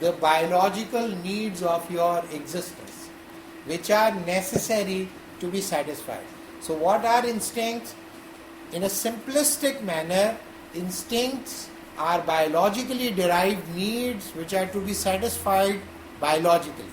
the biological needs of your existence, which are necessary to be satisfied. So what are instincts? In a simplistic manner, instincts are biologically derived needs which are to be satisfied biologically.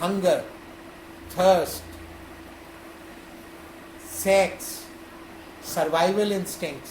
Hunger, thirst, sex, survival instincts.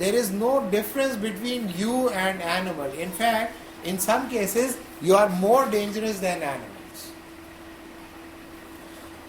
there is no difference between you and animal. In fact, in some cases, you are more dangerous than animals.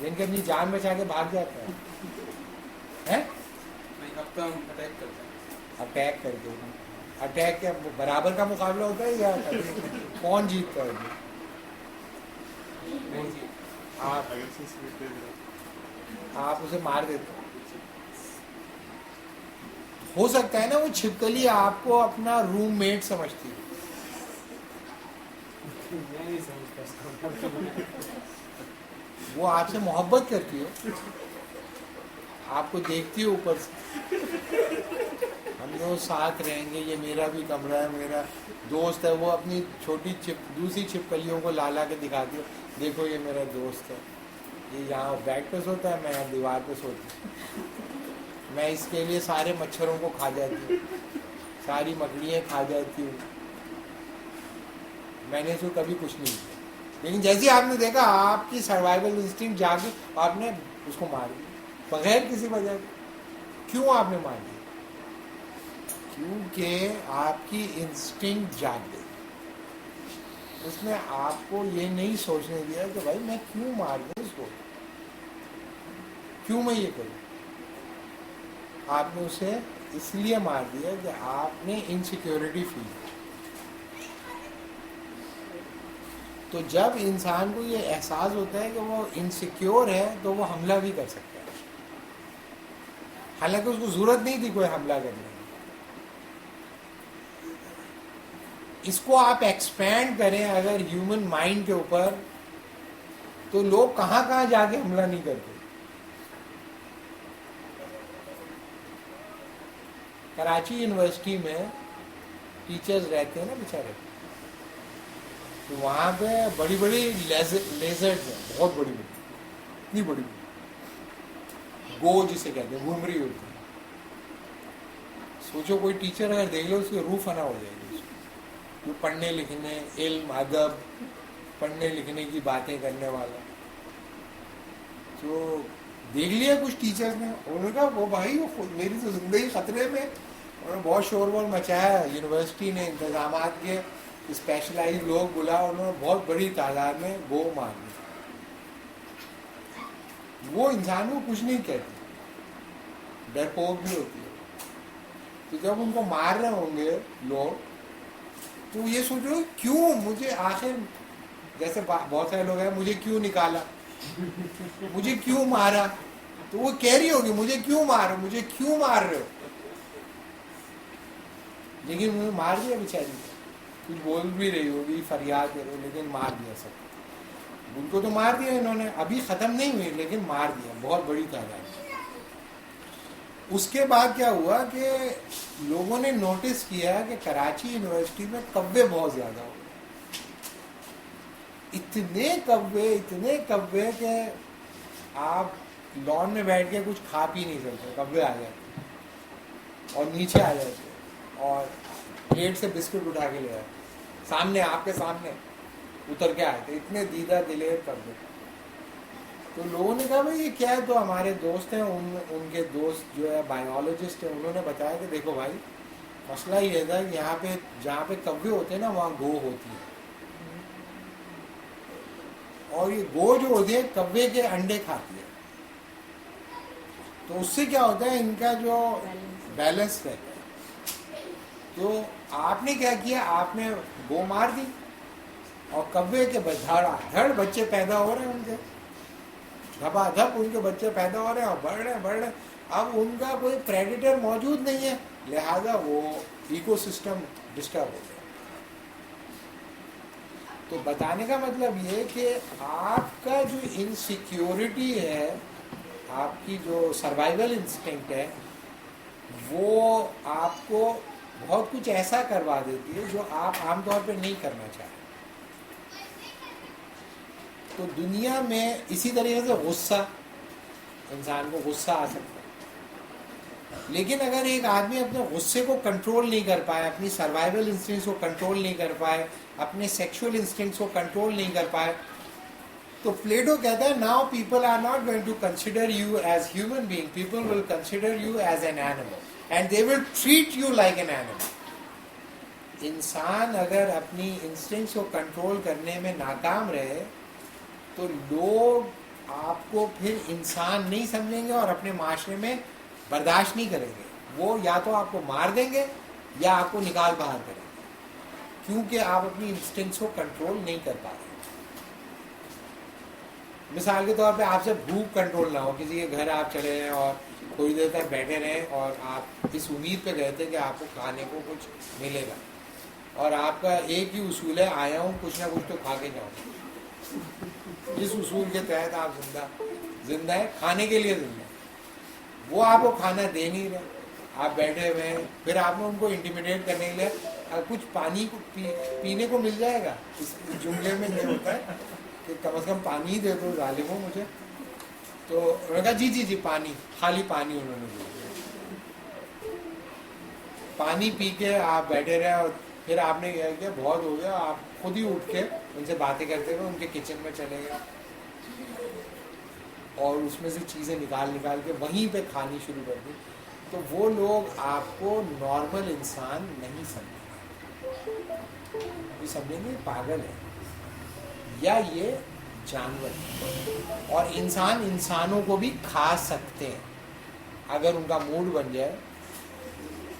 جن کے اپنی جان بچا کے بھاگ جاتا ہے اب تو ہم اٹیک کرتے ہیں. اٹیک کر کے. اٹیک کیا برابر کا مقابلہ ہوتا ہے یا کون جیتتا ہے؟ آپ اسے مار دیتے ہیں. ہو سکتا ہے نا وہ چھپکلی آپ کو اپنا روم میٹ سمجھتی ہے. میں نہیں سمجھتا اس کو. وہ آپ سے محبت کرتی ہے, آپ کو دیکھتی ہے اوپر سے, ہم لوگ ساتھ رہیں گے, یہ میرا بھی کمرہ ہے, میرا دوست ہے. وہ اپنی چھوٹی دوسری چھپکلیوں کو لا کے دکھاتی ہے, دیکھو یہ میرا دوست ہے, یہ یہاں بیڈ پہ سوتا ہے, میں یہاں دیوار پہ سوتی ہوں, میں اس کے لیے سارے مچھروں کو کھا جاتی ہوں, ساری مکڑیاں کھا جاتی ہوں, میں نے اس کو کبھی کچھ نہیں کیا. لیکن جیسے آپ نے دیکھا آپ کی سروائیول انسٹنکٹ جاگی, آپ نے اس کو مار دیا بغیر کسی وجہ کے. کیوں آپ نے مار دیا؟ کیونکہ آپ کی انسٹنکٹ جاگ گئی. اس نے آپ کو یہ نہیں سوچنے دیا کہ بھائی میں کیوں مار دوں اس کو, کیوں میں یہ کروں. آپ نے اسے اس لیے مار دیا کہ آپ نے انسیکیورٹی فیل کی. تو جب انسان کو یہ احساس ہوتا ہے کہ وہ انسیکیور ہے تو وہ حملہ بھی کر سکتا ہے, حالانکہ اس کو ضرورت نہیں تھی کوئی حملہ کرنے کی. اس کو آپ ایکسپینڈ کریں اگر ہیومن مائنڈ کے اوپر, تو لوگ کہاں کہاں جا کے حملہ نہیں کرتے. کراچی یونیورسٹی میں ٹیچرز رہتے ہیں نا بیچارے, تو وہاں پہ بڑی بڑی لیزرڈ ہیں, بہت بڑی بڑی, اتنی بڑی بڑی گو جسے کہتے ہیں, گھوم رہی ہوتی ہے. سوچو کوئی ٹیچر اگر دیکھ لو اس کی روح فنا ہو جائے گی. جو پڑھنے لکھنے, علم ادب, پڑھنے لکھنے کی باتیں کرنے والا, تو دیکھ لیا کچھ ٹیچر نے, انہوں نے کہا وہ بھائی میری تو زندگی خطرے میں. انہوں نے بہت شور وور مچایا, یونیورسٹی نے انتظامات کے اسپیشلائز لوگ بلا, انہوں نے بہت بڑی تعداد میں گو مار دی. وہ انسان کو کچھ نہیں کہتی, ڈرپوک بھی ہوتی ہے. تو جب ان کو مار رہے ہوں گے لوگ, تو یہ سوچو کیوں مجھے, آخر جیسے بہت سارے لوگ ہیں مجھے کیوں نکالا, مجھے کیوں مارا, تو وہ کہہ رہی ہوگی مجھے کیوں مارو, مجھے کیوں مار رہے ہو. لیکن انہوں نے مار دیا بیچاری, کچھ بول بھی رہی ہوگی, فریاد کر رہی, لیکن مار دیا سب. ان کو تو مار دیا انہوں نے, ابھی ختم نہیں ہوئی لیکن مار دیا بہت بڑی تعداد. اس کے بعد کیا ہوا کہ لوگوں نے نوٹس کیا کہ کراچی یونیورسٹی میں کوے بہت زیادہ ہو گئے. اتنے کوے کہ آپ لان میں بیٹھ کے کچھ کھا پی نہیں سکتے, کوے آ جاتے اور نیچے آ جاتے اور پلیٹ سے بسکٹ اٹھا کے لے آئے, سامنے آپ کے سامنے اتر کے آئے تھے. اتنے دیدہ دلیر کوے. تو لوگوں نے کہا بھائی یہ کیا ہے, تو ہمارے دوست ہیں, ان کے دوست جو ہے بایولوجسٹ ہیں, انہوں نے بتایا کہ دیکھو بھائی مسئلہ یہ تھا کہ یہاں پہ جہاں پہ کوے ہوتے ہیں نا وہاں گو ہوتی ہے, اور یہ گو جو ہوتی ہے کوے کے انڈے کھاتی ہے. تو اس سے کیا ہوتا ہے, ان کا جو بیلنس رہتا ہے. تو آپ نے کیا کیا, آپ نے گو مار دی اور کوے کے دھڑا دھڑ بچے پیدا ہو رہے ہیں, ان کے دھبا دھپ ان کے بچے پیدا ہو رہے ہیں اور بڑھ رہے ہیں. اب ان کا کوئی پریڈیٹر موجود نہیں ہے, لہذا وہ ایکو سسٹم ڈسٹرب ہو گیا. تو بتانے کا مطلب یہ کہ آپ کا جو انسیکیورٹی ہے, آپ کی جو سروائیول انسٹنکٹ ہے, وہ آپ کو بہت کچھ ایسا کروا دیتی ہے جو آپ عام طور پہ نہیں کرنا چاہتے. تو دنیا میں اسی طریقے سے غصہ, انسان کو غصہ آ سکتا ہے, لیکن اگر ایک آدمی اپنے غصے کو کنٹرول نہیں کر پائے, اپنی سروائیول انسٹنکٹس کو کنٹرول نہیں کر پائے, اپنے سیکشول انسٹنکٹس کو کنٹرول نہیں کر پائے, تو پلیٹو کہتا ہے now people are not going to consider you as human being, people will consider you as an animal and they will treat you like an animal. انسان اگر اپنی انسٹنکٹس کو کنٹرول کرنے میں ناکام رہے تو لوگ آپ کو پھر انسان نہیں سمجھیں گے اور اپنے معاشرے میں برداشت نہیں کریں گے. وہ یا تو آپ کو مار دیں گے یا آپ کو نکال باہر کریں گے, کیونکہ آپ اپنی انسٹنکٹس کو کنٹرول نہیں کر پا رہے. مثال کے طور پہ آپ سے بھوک کنٹرول نہ ہو, کسی کے گھر آپ چلے ہیں اور تھوڑی دیر تک بیٹھے رہیں اور آپ اس امید پہ گئے تھے کہ آپ کو کھانے کو کچھ ملے گا, اور آپ کا ایک ہی اصول ہے, آیا ہوں کچھ نہ کچھ تو کھا کے جاؤں. جس اصول کے تحت آپ زندہ ہے, کھانے کے لیے زندہ ہے, وہ آپ کو کھانا دے نہیں رہے, آپ بیٹھے ہوئے ہیں. پھر آپ نے ان کو انٹیمیڈیٹ کرنے کے لیے کچھ پانی کو پینے کو مل جائے گا. اس جملے میں یہ ہوتا ہے کہ کم از کم پانی ہی دے دو ظالم ہو مجھے. تو انہوں نے کہا جی جی جی پانی, خالی پانی انہوں نے دیا. پانی پی کے آپ بیٹھے رہے, اور پھر آپ نے کیا کیا, بہت ہو گیا, آپ خود ہی اٹھ کے ان سے باتیں کرتے ہوئے ان کے کچن میں چلے گئے اور اس میں سے چیزیں نکال کے وہیں پہ کھانی شروع کر دی. تو وہ لوگ آپ کو نارمل انسان نہیں سمجھیں گے, یہ سمجھیں گے پاگل ہے یا یہ جانور ہے. اور انسان انسانوں کو بھی کھا سکتے ہیں اگر ان کا موڈ بن جائے,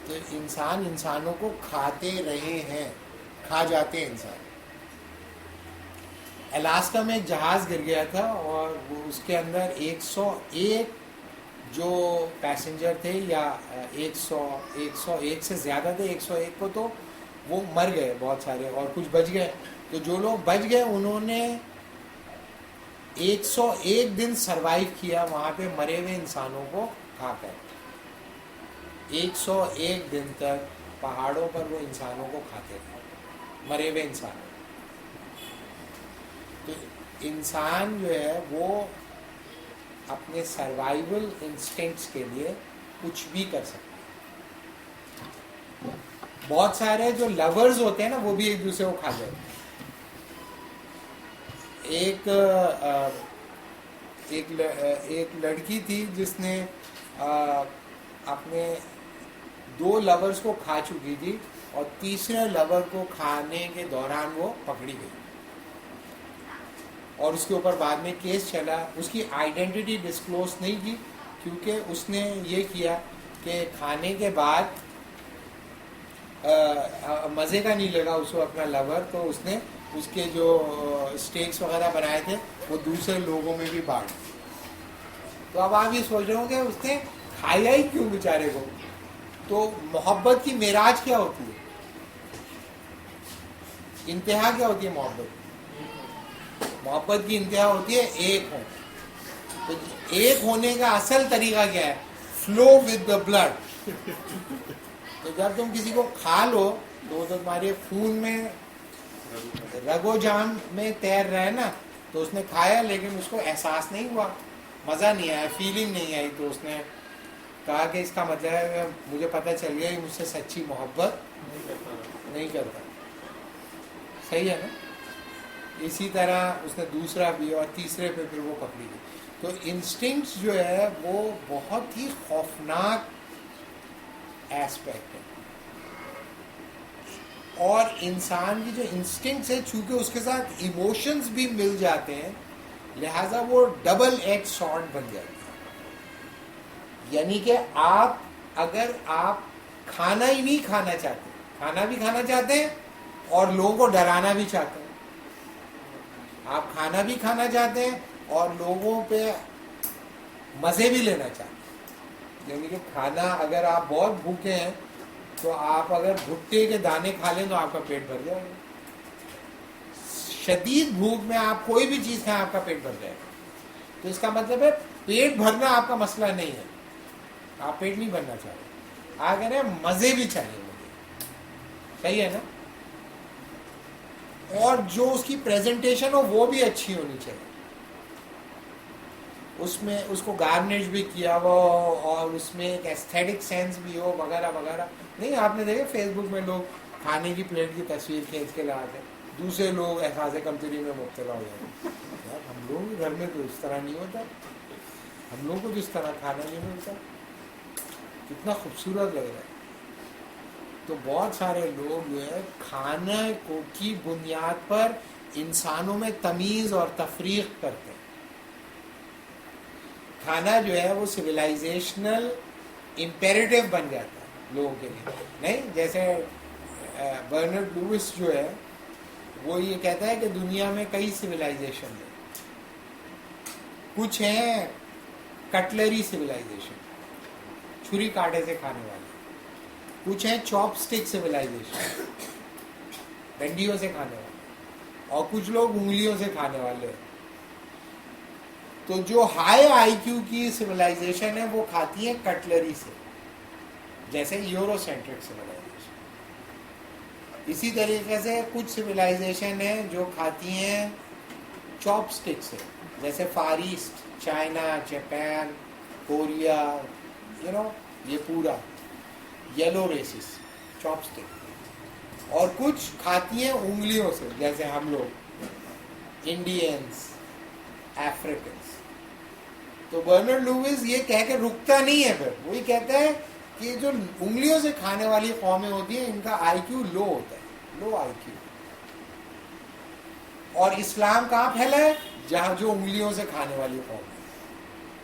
تو انسان انسانوں کو کھاتے رہے ہیں, کھا جاتے ہیں انسان. الاسکا میں ایک جہاز گر گیا تھا اور اس کے اندر 101 جو پیسنجر تھے, یا 101 سے زیادہ تھے, 101 کو تو وہ مر گئے بہت سارے, اور کچھ بچ گئے. تو جو لوگ بچ گئے انہوں نے 101 دن سروائیو کیا وہاں پہ مرے ہوئے انسانوں کو کھا کر. 101 دن تک پہاڑوں پر وہ انسانوں کو کھاتے تھے, مرے ہوئے انسان. تو انسان جو ہے وہ اپنے سروائیول انسٹنکٹس کے لیے کچھ بھی کر سکتا ہے. بہت سارے جو لورز ہوتے ہیں نا, وہ بھی ایک دوسرے کو کھا جاتے ہیں. ایک لڑکی تھی جس نے اپنے 2 لورز کو کھا چکی تھی, اور تیسرے لور کو کھانے کے دوران وہ پکڑی گئی, اور اس کے اوپر بعد میں کیس چلا. اس کی آئیڈینٹی ڈسکلوز نہیں کی, کیونکہ اس نے یہ کیا کہ کھانے کے بعد مزے کا نہیں لگا اس کو اپنا لور, تو اس نے اس کے جو اسٹیکس وغیرہ بنائے تھے وہ دوسرے لوگوں میں بھی بانٹ. تو اب آپ یہ سوچ رہے ہوں کہ اس نے کھایا ہی کیوں بیچارے کو. تو محبت کی معراج کیا ہوتی ہے, انتہا کیا ہوتی ہے محبت کی انتہا ہوتی ہے ایک ہو. تو ایک ہونے کا اصل طریقہ کیا ہے, فلو ود دا بلڈ. تو جب تم کسی کو کھا لو تو تمہارے خون میں رگ و جان میں تیر رہا ہے نا. تو اس نے کھایا لیکن اس کو احساس نہیں ہوا, مزہ نہیں آیا, فیلنگ نہیں آئی. تو اس نے کہا کہ اس کا مطلب ہے مجھے پتہ چل گیا کہ مجھ سے سچی محبت نہیں کرتا. صحیح ہے نا. اسی طرح اس نے دوسرا بھی اور تیسرے پہ پھر وہ پکڑی گئی. تو انسٹنکٹس جو ہے وہ بہت ہی خوفناک ایسپیکٹ ہے, اور انسان کی جو انسٹنکٹس ہے چونکہ اس کے ساتھ ایموشنز بھی مل جاتے ہیں, لہٰذا وہ ڈبل ایج سورڈ بن جاتی ہے. یعنی کہ اگر آپ کھانا ہی نہیں کھانا چاہتے, کھانا بھی کھانا چاہتے ہیں اور لوگوں کو ڈرانا بھی چاہتے ہیں. آپ کھانا بھی کھانا چاہتے ہیں اور لوگوں پہ مزے بھی لینا چاہتے ہیں. یعنی کہ کھانا, اگر آپ بہت بھوکے ہیں تو آپ اگر بھٹے کے دانے کھا لیں تو آپ کا پیٹ بھر جائے گا. شدید بھوک میں آپ کوئی بھی چیز کھائیں آپ کا پیٹ بھر جائے گا. تو اس کا مطلب ہے پیٹ بھرنا آپ کا مسئلہ نہیں ہے, آپ پیٹ نہیں بھرنا چاہتے, آپ کہہ رہے ہیں مزے بھی چاہیے مجھے. صحیح ہے نا. اور جو اس کی پریزنٹیشن ہو وہ بھی اچھی ہونی چاہیے, اس میں اس کو گارنش بھی کیا ہوا ہو اور اس میں ایک ایستھیٹک سینس بھی ہو وغیرہ وغیرہ. نہیں, آپ نے دیکھا فیس بک میں لوگ کھانے کی پلیٹ کی تصویر کھینچ کے لاتے, دوسرے لوگ احساس کمتری میں مبتلا ہو جاتے. یار ہم لوگ گھر میں تو اس طرح نہیں ہوتا, ہم لوگوں کو جس طرح کھانا نہیں ملتا, کتنا خوبصورت لگ رہا ہے. تو بہت سارے لوگ جو ہے کھانا کی بنیاد پر انسانوں میں تمیز اور تفریق کرتے ہیں. کھانا جو ہے وہ سویلائزیشنل امپیریٹیو بن جاتا ہے لوگوں کے لیے. نہیں, جیسے برنارڈ لوئس جو ہے وہ یہ کہتا ہے کہ دنیا میں کئی سویلائزیشن ہیں. کچھ ہیں کٹلری سویلائزیشن, چھری کانٹے سے کھانے والے. کچھ ہیں چاپ سٹک سویلائزیشن, ڈنڈیوں سے کھانے والے. اور کچھ لوگ انگلیوں سے کھانے والے. تو جو ہائی آئی کیو کی سویلائزیشن ہے وہ کھاتی ہیں کٹلری سے, جیسے یورو سینٹرک سویلائزیشن. اسی طریقے سے کچھ سویلائزیشن ہیں جو کھاتی ہیں چاپ سٹک سے, جیسے far east, China, Japan, Korea, یہ پورا یلو ریسز چاپ سٹک. اور کچھ کھاتی ہیں انگلیوں سے, جیسے ہم لوگ انڈینس, افریکنس. تو برنارڈ لوئس یہ کہہ کے رکتا نہیں ہے, پھر وہی کہتا ہے کہ جو انگلیوں سے کھانے والی قومیں ہوتی ہیں ان کا آئی کیو لو ہوتا ہے, لو آئی کیو. اور اسلام کہاں پھیلا ہے؟ جہاں جو انگلیوں سے کھانے والی قوم ہے.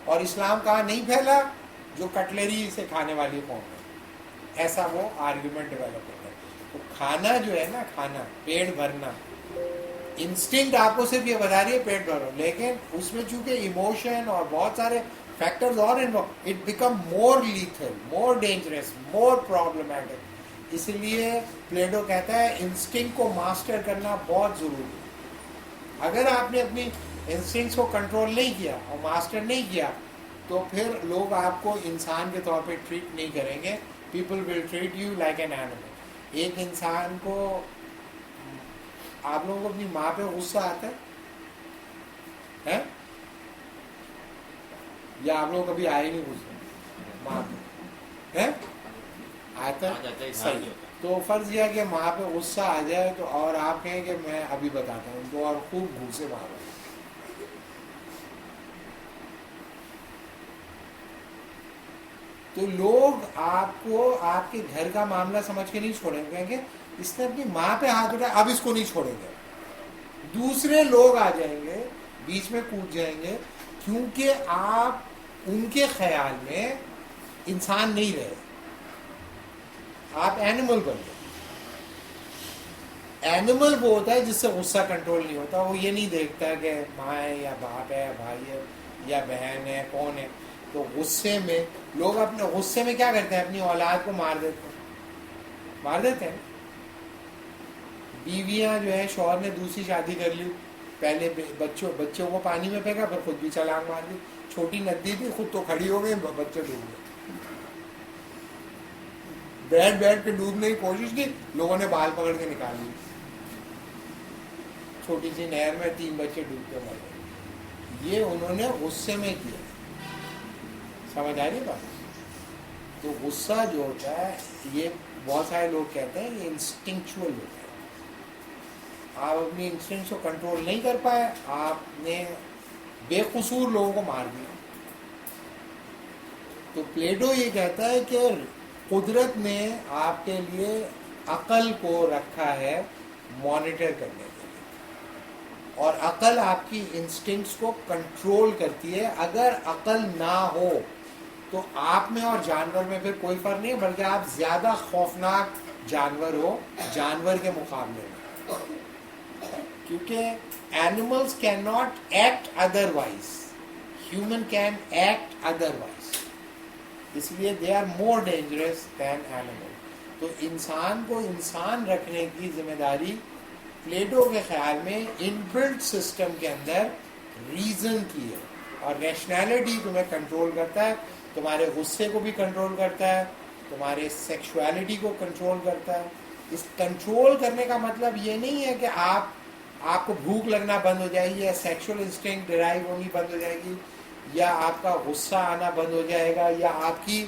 اور اسلام کہاں نہیں پھیلا؟ جو کٹلری سے کھانے والی قوم ہے. ایسا وہ آرگیومنٹ ڈیولپ ہوتا ہے. تو کھانا جو ہے نا, کھانا, پیٹ بھرنا, انسٹنکٹ آپ کو صرف یہ بتا رہی ہے پیٹ بھرو, لیکن اس میں چونکہ ایموشن اور بہت سارے فیکٹرز اور involve, it become more lethal, more dangerous, more problematic. اس لیے پلیٹو کہتا ہے انسٹنکٹ کو ماسٹر کرنا بہت ضروری ہے. اگر آپ نے اپنی انسٹنکٹس کو کنٹرول نہیں کیا اور ماسٹر نہیں کیا تو پھر لوگ آپ کو انسان کے طور پہ ٹریٹ نہیں کریں گے. People will treat you like an animal. ایک انسان کو, آپ لوگوں کو اپنی ماں پہ غصہ آتا ہے یا آپ لوگ کبھی آئے نہیں غصہ ماں پہ؟ آتا ہے؟ صحیح. تو فرض یہ کہ ماں پہ غصہ آ جائے تو, اور آپ کہیں کہ میں ابھی بتاتا ہوں تو, اور خوب گھوسے مارو. تو لوگ آپ کو آپ کے گھر کا معاملہ سمجھ کے نہیں چھوڑیں گے کہ اس نے اپنی ماں پہ ہاتھ اٹھایا, اب اس کو نہیں چھوڑیں گے. دوسرے لوگ آ جائیں گے, بیچ میں کود جائیں گے, کیونکہ آپ ان کے خیال میں انسان نہیں رہے, آپ اینیمل بن گئے. اینیمل وہ ہوتا ہے جس سے غصہ کنٹرول نہیں ہوتا. وہ یہ نہیں دیکھتا کہ ماں ہے یا باپ ہے یا بھائی ہے یا بہن ہے, کون ہے. تو غصے میں لوگ اپنے غصے میں کیا کرتے ہیں, اپنی اولاد کو مار دیتے ہیں. بیویاں جو ہے, شوہر نے دوسری شادی کر لی, پہلے بچوں کو پانی میں پھینکا, پھر خود بھی چھلانگ مار دی. چھوٹی ندی تھی, خود تو کھڑی ہو گئی, بچے ڈوب گئے. بیٹھ کے ڈوبنے کی کوشش کی, لوگوں نے بال پکڑ کے نکال لی. چھوٹی سی نہر میں 3 بچے ڈوبتے مر گئے. یہ انہوں نے غصے میں کیا. سمجھ آ رہی بات؟ تو غصہ جو ہوتا ہے, یہ بہت سارے لوگ کہتے ہیں یہ انسٹنکچوئل ہوتا ہے. آپ اپنی انسٹنکٹس کو کنٹرول نہیں کر پائے, آپ نے بے قصور لوگوں کو مار دیا. تو پلیٹو یہ کہتا ہے کہ قدرت نے آپ کے لیے عقل کو رکھا ہے مانیٹر کرنے کے لیے, اور عقل آپ کی انسٹنکٹس کو کنٹرول کرتی ہے. اگر عقل نہ ہو تو آپ میں اور جانور میں پھر کوئی فرق نہیں ہے, بلکہ آپ زیادہ خوفناک جانور ہو جانور کے مقابلے میں, کیونکہ animals can not act otherwise, human can act otherwise, اس لیے they are more dangerous than animal. تو انسان کو انسان رکھنے کی ذمہ داری پلیٹو کے خیال میں ان بلٹ سسٹم کے اندر ریزن کی ہے, اور ریشنالٹی تمہیں کنٹرول کرتا ہے, تمہارے غصے کو بھی کنٹرول کرتا ہے, تمہارے سیکشوالٹی کو کنٹرول کرتا ہے. اس کنٹرول کرنے کا مطلب یہ نہیں ہے کہ آپ کو بھوک لگنا بند ہو جائے گی, یا سیکشول انسٹنکٹ ڈرائیو ہونی بند ہو جائے گی, یا آپ کا غصہ آنا بند ہو جائے گا, یا آپ کی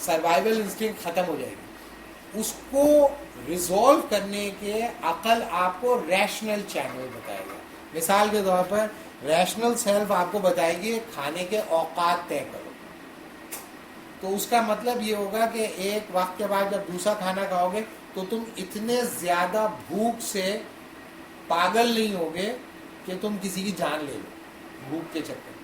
سروائیول انسٹنکٹ ختم ہو جائے گی. اس کو ریزولو کرنے کے عقل آپ کو ریشنل چینل بتائے گا. مثال کے طور پر ریشنل سیلف آپ کو بتائے گی کھانے کے اوقات طے کرو. تو اس کا مطلب یہ ہوگا کہ ایک وقت کے بعد جب دوسرا کھانا کھاؤ گے تو تم اتنے زیادہ بھوک سے پاگل نہیں ہوگے کہ تم کسی کی جان لے لو بھوک کے چکر میں.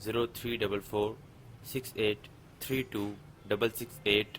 0344 6832 668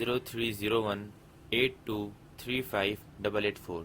0301 8235 884।